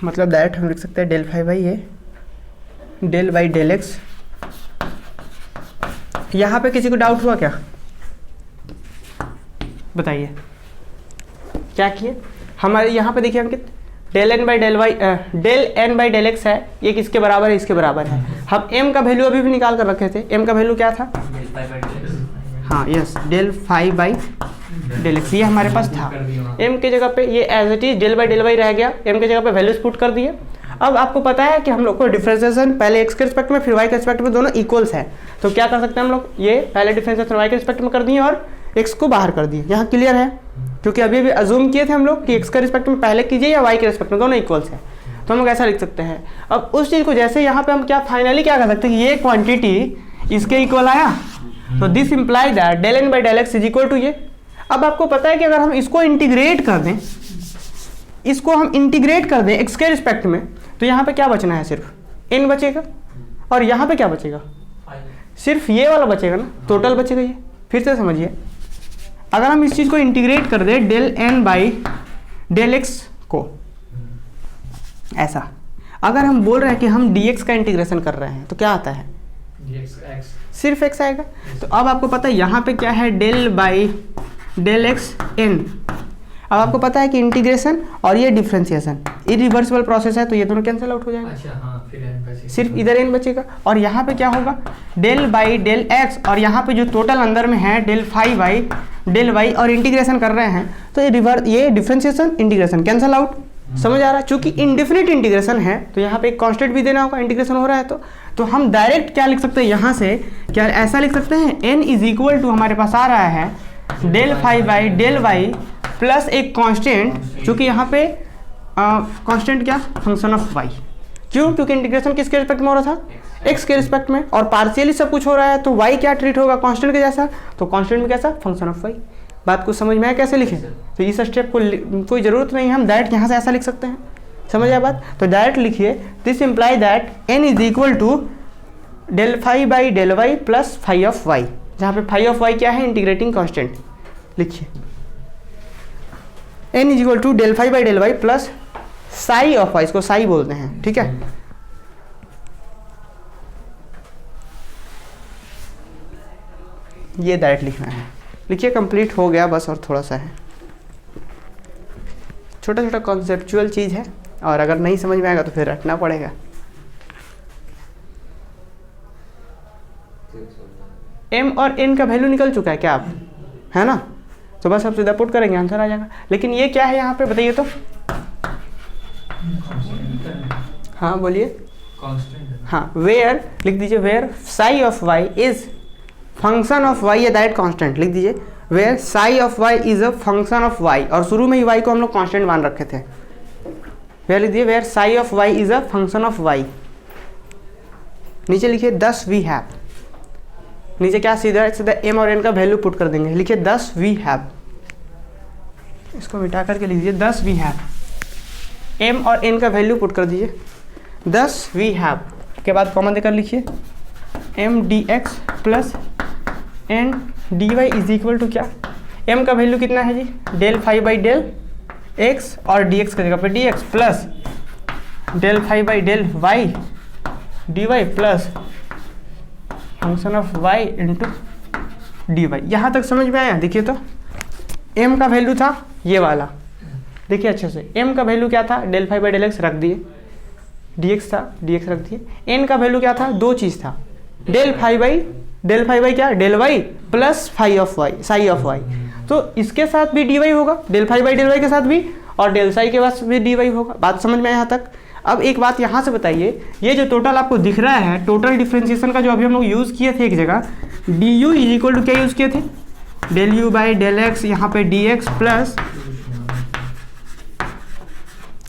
मतलब डायरेक्ट हम लिख सकते हैं डेल फाइव बाई ये डेल बाई डेल एक्स। यहाँ पे किसी को डाउट हुआ क्या, बताइए क्या किए। हमारे यहाँ पे देखिए Ankit, del N by del y, del N by del x है, ये किसके बराबर है, इसके बराबर है। हम m का वैल्यू अभी भी निकाल कर रखे थे, m का वैल्यू क्या था, हाँ yes del five by del x, ये हमारे पास था। m की जगह पे ये as it is del by del y रह गया, m की जगह पे वैल्यूज पुट कर दिए। अब आपको पता है कि हम लोग को डिफरेंशिएशन पहले x के रिस्पेक्ट में फिर y के रिस्पेक्ट में दोनों इक्वल्स है, तो क्या कर सकते हैं हम लोग, ये पहले डिफरेंशिएशन y के रिस्पेक्ट में कर दिए और x को बाहर कर दिए। यहाँ क्लियर है, क्योंकि अभी भी अज्यूम किए थे हम लोग कि x के रिस्पेक्ट में पहले कीजिए या y के रिस्पेक्ट में, दोनों इक्वल्स है, तो हम लोग ऐसा लिख सकते हैं। अब उस चीज़ को जैसे यहाँ पे हम क्या फाइनली क्या कर सकते हैं, ये क्वांटिटी इसके इक्वल आया, तो this imply that del N by del x is equal to ये। अब आपको पता है कि अगर हम इसको इंटीग्रेट कर दें, इसको हम इंटीग्रेट कर दें x के रिस्पेक्ट में, तो यहाँ पे क्या बचना है, सिर्फ n बचेगा, और यहाँ पे क्या बचेगा, सिर्फ ये वाला बचेगा ना, टोटल बचेगा ये। फिर से समझिए, अगर हम इस चीज़ को इंटीग्रेट कर दें del n by del x को, ऐसा अगर हम बोल रहे हैं कि हम dx का इंटीग्रेशन कर रहे हैं, तो क्या आता है, सिर्फ x आएगा। तो अब आपको पता है यहाँ पे क्या है, del by del x n। अब आपको पता है कि इंटीग्रेशन और ये डिफरेंशिएशन इरिवर्सिबल प्रोसेस है, तो ये दोनों कैंसिल आउट हो जाएंगे। अच्छा हाँ, फिर n बचेगा। सिर्फ इधर n बचेगा और यहाँ पे क्या होगा, डेल बाई डेल एक्स, और यहाँ पे जो टोटल अंदर में है del phi by del y, और इंटीग्रेशन कर रहे हैं तो ये डिफरेंशिएशन इंटीग्रेशन कैंसिल आउट। समझ आ रहा है? चूंकि इनडिफिनिट इंटीग्रेशन है तो यहाँ पे एक कांस्टेंट भी देना होगा, इंटीग्रेशन हो रहा है तो हम डायरेक्ट क्या लिख सकते हैं यहाँ से, क्या ऐसा लिख सकते हैं, n इज इक्वल टू हमारे पास आ रहा है del phi by del y plus एक कांस्टेंट, चूंकि यहाँ पे कांस्टेंट क्या, फंक्शन ऑफ y। क्यों? क्योंकि इंटीग्रेशन किसके रिस्पेक्ट में हो रहा था, x के रिस्पेक्ट में, और पार्शियली सब कुछ हो रहा है तो y क्या ट्रीट होगा, कांस्टेंट के जैसा, तो कांस्टेंट में कैसा, फंक्शन ऑफ y। बात को समझ में आया कैसे लिखे? तो इस स्टेप को कोई ज़रूरत नहीं है, हम डायरेक्ट यहाँ से ऐसा लिख सकते हैं। समझ आया बात? तो डायरेक्ट लिखिए, this imply that n is equal to del phi by del y plus phi of y, जहाँ पे फाई ऑफ वाई क्या है, इंटीग्रेटिंग कांस्टेंट। लिखिए n is equal to del phi by del y plus psi of y, इसको psi बोलते हैं, ठीक है। ये डायरेक्ट लिखना है। लिखिए कंप्लीट हो गया बस, और थोड़ा सा है, छोटा छोटा कॉन्सेप्चुअल चीज़ है, और अगर नहीं समझ में आएगा तो फिर रटना पड़ेगा। m और n का वैल्यू निकल चुका है क्या आप, है ना? तो बस आप सीधा पुट करेंगे, आंसर आ जाएगा। लेकिन ये क्या है यहाँ पे बताइए तो, हाँ बोलिए। हाँ, वेयर लिख दीजिए, where psi of y is function of y, या डायरेक्ट कांस्टेंट लिख दीजिए, where psi of y is a function of y, और शुरू में ही वाई को हम लोग कांस्टेंट मान रखे थे। वेयर लिख दीजिए, where psi of y is a function of y. नीचे लिखिए 10 वी हैव, नीचे क्या सीधा सीधा m और n का वैल्यू पुट कर देंगे। लिखिए 10 वी हैव, इसको मिटा करके लिखिए 10 वी हैव, m और n का वैल्यू पुट कर दीजिए 10 वी हैव के बाद कॉमन देकर लिखिए m dx plus n dy is equal to क्या, m का वैल्यू कितना है जी, del phi by del x, और dx की जगह पे dx plus del phi by del y dy plus function of y into d y. यहाँ तक समझ में आया? देखिए तो m का वैल्यू था ये वाला, देखिए अच्छे से, m का वैल्यू क्या था, del phi by del x रख दिए, dx था dx रख दिए। n का वैल्यू क्या था, दो चीज़ था, डेल फाई बाई क्या, del y plus phi of y, psi of y. तो इसके साथ भी dy होगा, del phi by del y के साथ भी, और डेल साई के पास भी dy होगा। बात समझ में आया यहाँ तक? अब एक बात यहाँ से बताइए, ये जो टोटल आपको दिख रहा है, टोटल डिफरेंशिएशन का जो अभी हम लोग यूज़ किए थे एक जगह, d u is equal to क्या यूज़ किए थे, del u by del x, यहाँ पे डी एक्स प्लस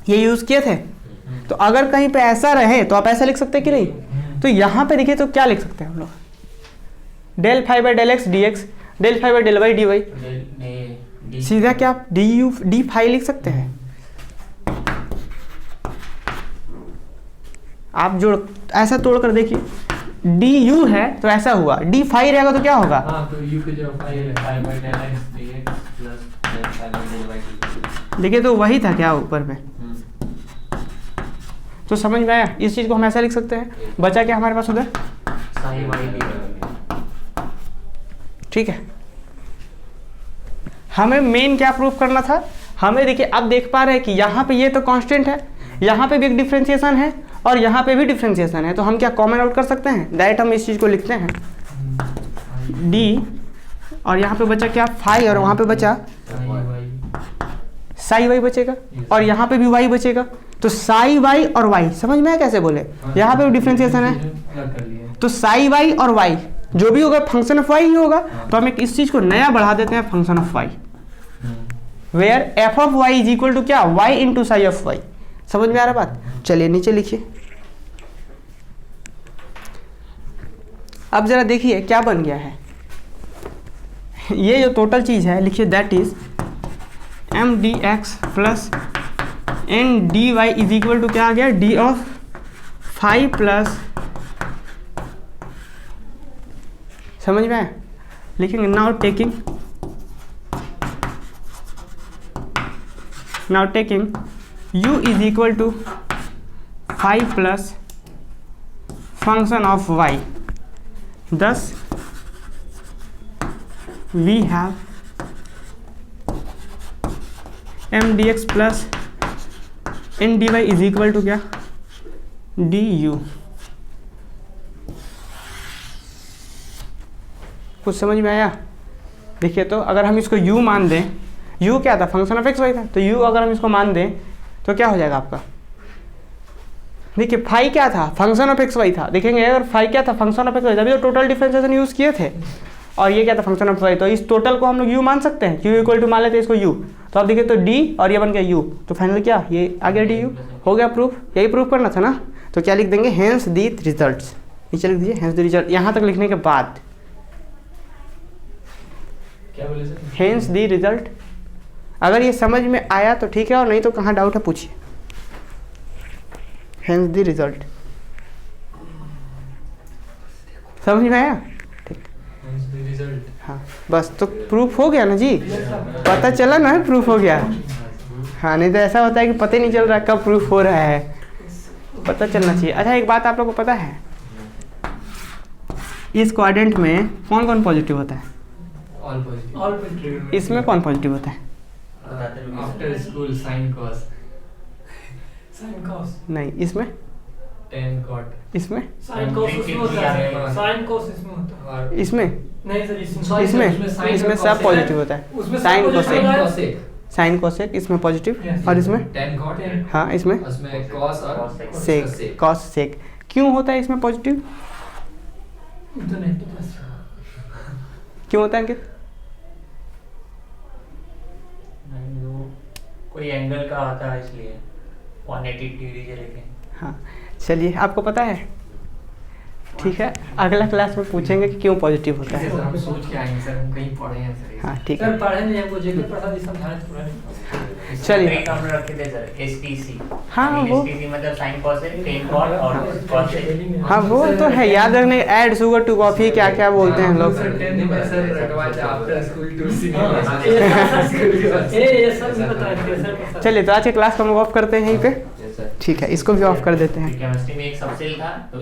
ये यूज़ किए थे। तो अगर कहीं पे ऐसा रहे तो आप ऐसा लिख सकते हैं कि नहीं? तो यहाँ पे देखिए तो क्या लिख सकते हैं हम लोग, del phi by del x d x, del phi by del y d y, सीधा क्या आप डी यू डी फाई लिख सकते हैं। आप जोड़ ऐसा तोड़ कर देखिए, डी यू है तो ऐसा हुआ, डी फाई रहेगा तो क्या होगा, हाँ, तो यू की जगह phi by del x dx plus del phi by del y dt। देखिए तो वही था क्या ऊपर में। तो समझ में आया? इस चीज़ को हम ऐसा लिख सकते हैं। बचा क्या हमारे पास उधर, साई वाई डी। ठीक है। हमें मेन क्या प्रूफ करना था, हमें देखिए अब देख पा रहे हैं कि यहाँ पे ये तो कांस्टेंट है, यहाँ पे भी एक डिफरेंशिएशन है, और यहाँ पे भी डिफरेंशिएशन है। तो हम क्या कॉमन आउट कर सकते हैं, डायरेक्ट हम इस चीज़ को लिखते हैं डी, और यहाँ पे बचा क्या, फाई, और वहाँ पे बचा साई वाई बचेगा, और यहाँ पे भी वाई बचेगा। तो साई वाई और वाई, समझ में आया कैसे बोले, यहाँ पे भी डिफरेंशिएशन है, तो साई वाई और वाई जो भी होगा फंक्शन ऑफ वाई ही होगा। तो हम एक इस चीज़ को नया बढ़ा देते हैं, function of y, where f of y is equal to क्या, y into psi of y. समझ में आ रहा बात? चलिए नीचे लिखिए। अब जरा देखिए क्या बन गया है, ये जो टोटल चीज़ है लिखिए, that is m D x plus N D Y is equal to क्या आ गया, डी ऑफ फाई प्लस, समझ में आया? लिखेंगे now taking u is equal to 5 plus function of y, 10 we have m D x plus N D Y is equal to क्या, d u. कुछ समझ में आया? देखिए तो अगर हम इसको u मान दें, u क्या था, फंक्शन ऑफ एक्स वाई था, तो u अगर हम इसको मान दें तो क्या हो जाएगा आपका, देखिए फाई क्या था, फंक्शन ऑफ एक्स वाई था। देखेंगे अगर फाई क्या था, फंक्शन ऑफ एक्स वाई था, अभी तो टोटल डिफरेंशिएशन यूज़ किए थे, और ये क्या था, फंक्शन ऑफ वाई। तो इस टोटल को हम लोग u मान सकते हैं, q इक्वल टू मान लेते हैं इसको u। तो आप देखिए तो d और ये बन गया u, तो फाइनल क्या, ये आ गया du, हो गया प्रूफ। यही प्रूफ करना था ना, तो क्या लिख देंगे, हेंस दी रिजल्ट्स, नीचे लिख दीजिए हेंस द रिजल्ट। यहाँ तक लिखने के बाद क्या बोले सर? Hence the result. अगर ये समझ में आया तो ठीक है, और नहीं तो कहाँ डाउट है पूछिए। हेंस दी रिजल्ट समझ में आया? ठीक, Hence the result. हाँ बस, तो प्रूफ हो गया ना जी, पता चला ना, प्रूफ हो गया। हाँ नहीं तो ऐसा होता है कि पता ही नहीं चल रहा कब प्रूफ हो रहा है, पता चलना चाहिए। अच्छा एक बात आप लोगों को पता है, इस क्वाड्रेंट में कौन कौन पॉजिटिव होता है, All positive. All positive. इसमें कौन पॉजिटिव होता है? After school sin cos sine cos, नहीं, इसमें, tan cot इसमें, साइन कॉस उसमें होता है, साइन कॉस इसमें होता है। और इसमें, नहीं सर इसमें Sorry, इसमें, sin इसमें और सब cos पॉजिटिव होता है। उसमें सब साइन positive कोसेक, होता है। cosec साइन कोसेक इसमें पॉजिटिव, Yes. और इसमें, tan cot हाँ इसमें उसमें cos और सेक, कॉस सेक। क्यों होता है इसमें पॉजिटिव, तो नहीं पता सर। क्यों होता है अंकित? नहीं, वो कोई एंगल का आता है इसलिए 180 डिग्री के लेके। हाँ चलिए, आपको पता है, ठीक है, अगला क्लास में पूछेंगे कि क्यों पॉजिटिव होता है। सर हम सोच के आएंगे सर, हम कहीं पढ़े हैं सर ये। हाँ ठीक सर है, पढ़े नहीं हमको जेके प्रसाद जी समझाए पूरा नहीं। चलिए। एक हम रखे थे सर STC। हाँ, वो- STC मतलब साइन कोसेक, टेन कॉट और कॉसेक। हाँ वो तो है, याद रखने, ऐड शुगर टू कॉफी, क्या क्या बोलते हैं लोग। सर 10 में सर रटवा थे आफ्टर स्कूल टू सिनेमा। ये सर भी बताए थे सर प्रसाद। चलिए तो आज की क्लास को हम ऑफ करते हैं यहीं पे, यस सर। ठीक है, इसको भी ऑफ कर देते हैं। केमिस्ट्री में एक सबसेल था तो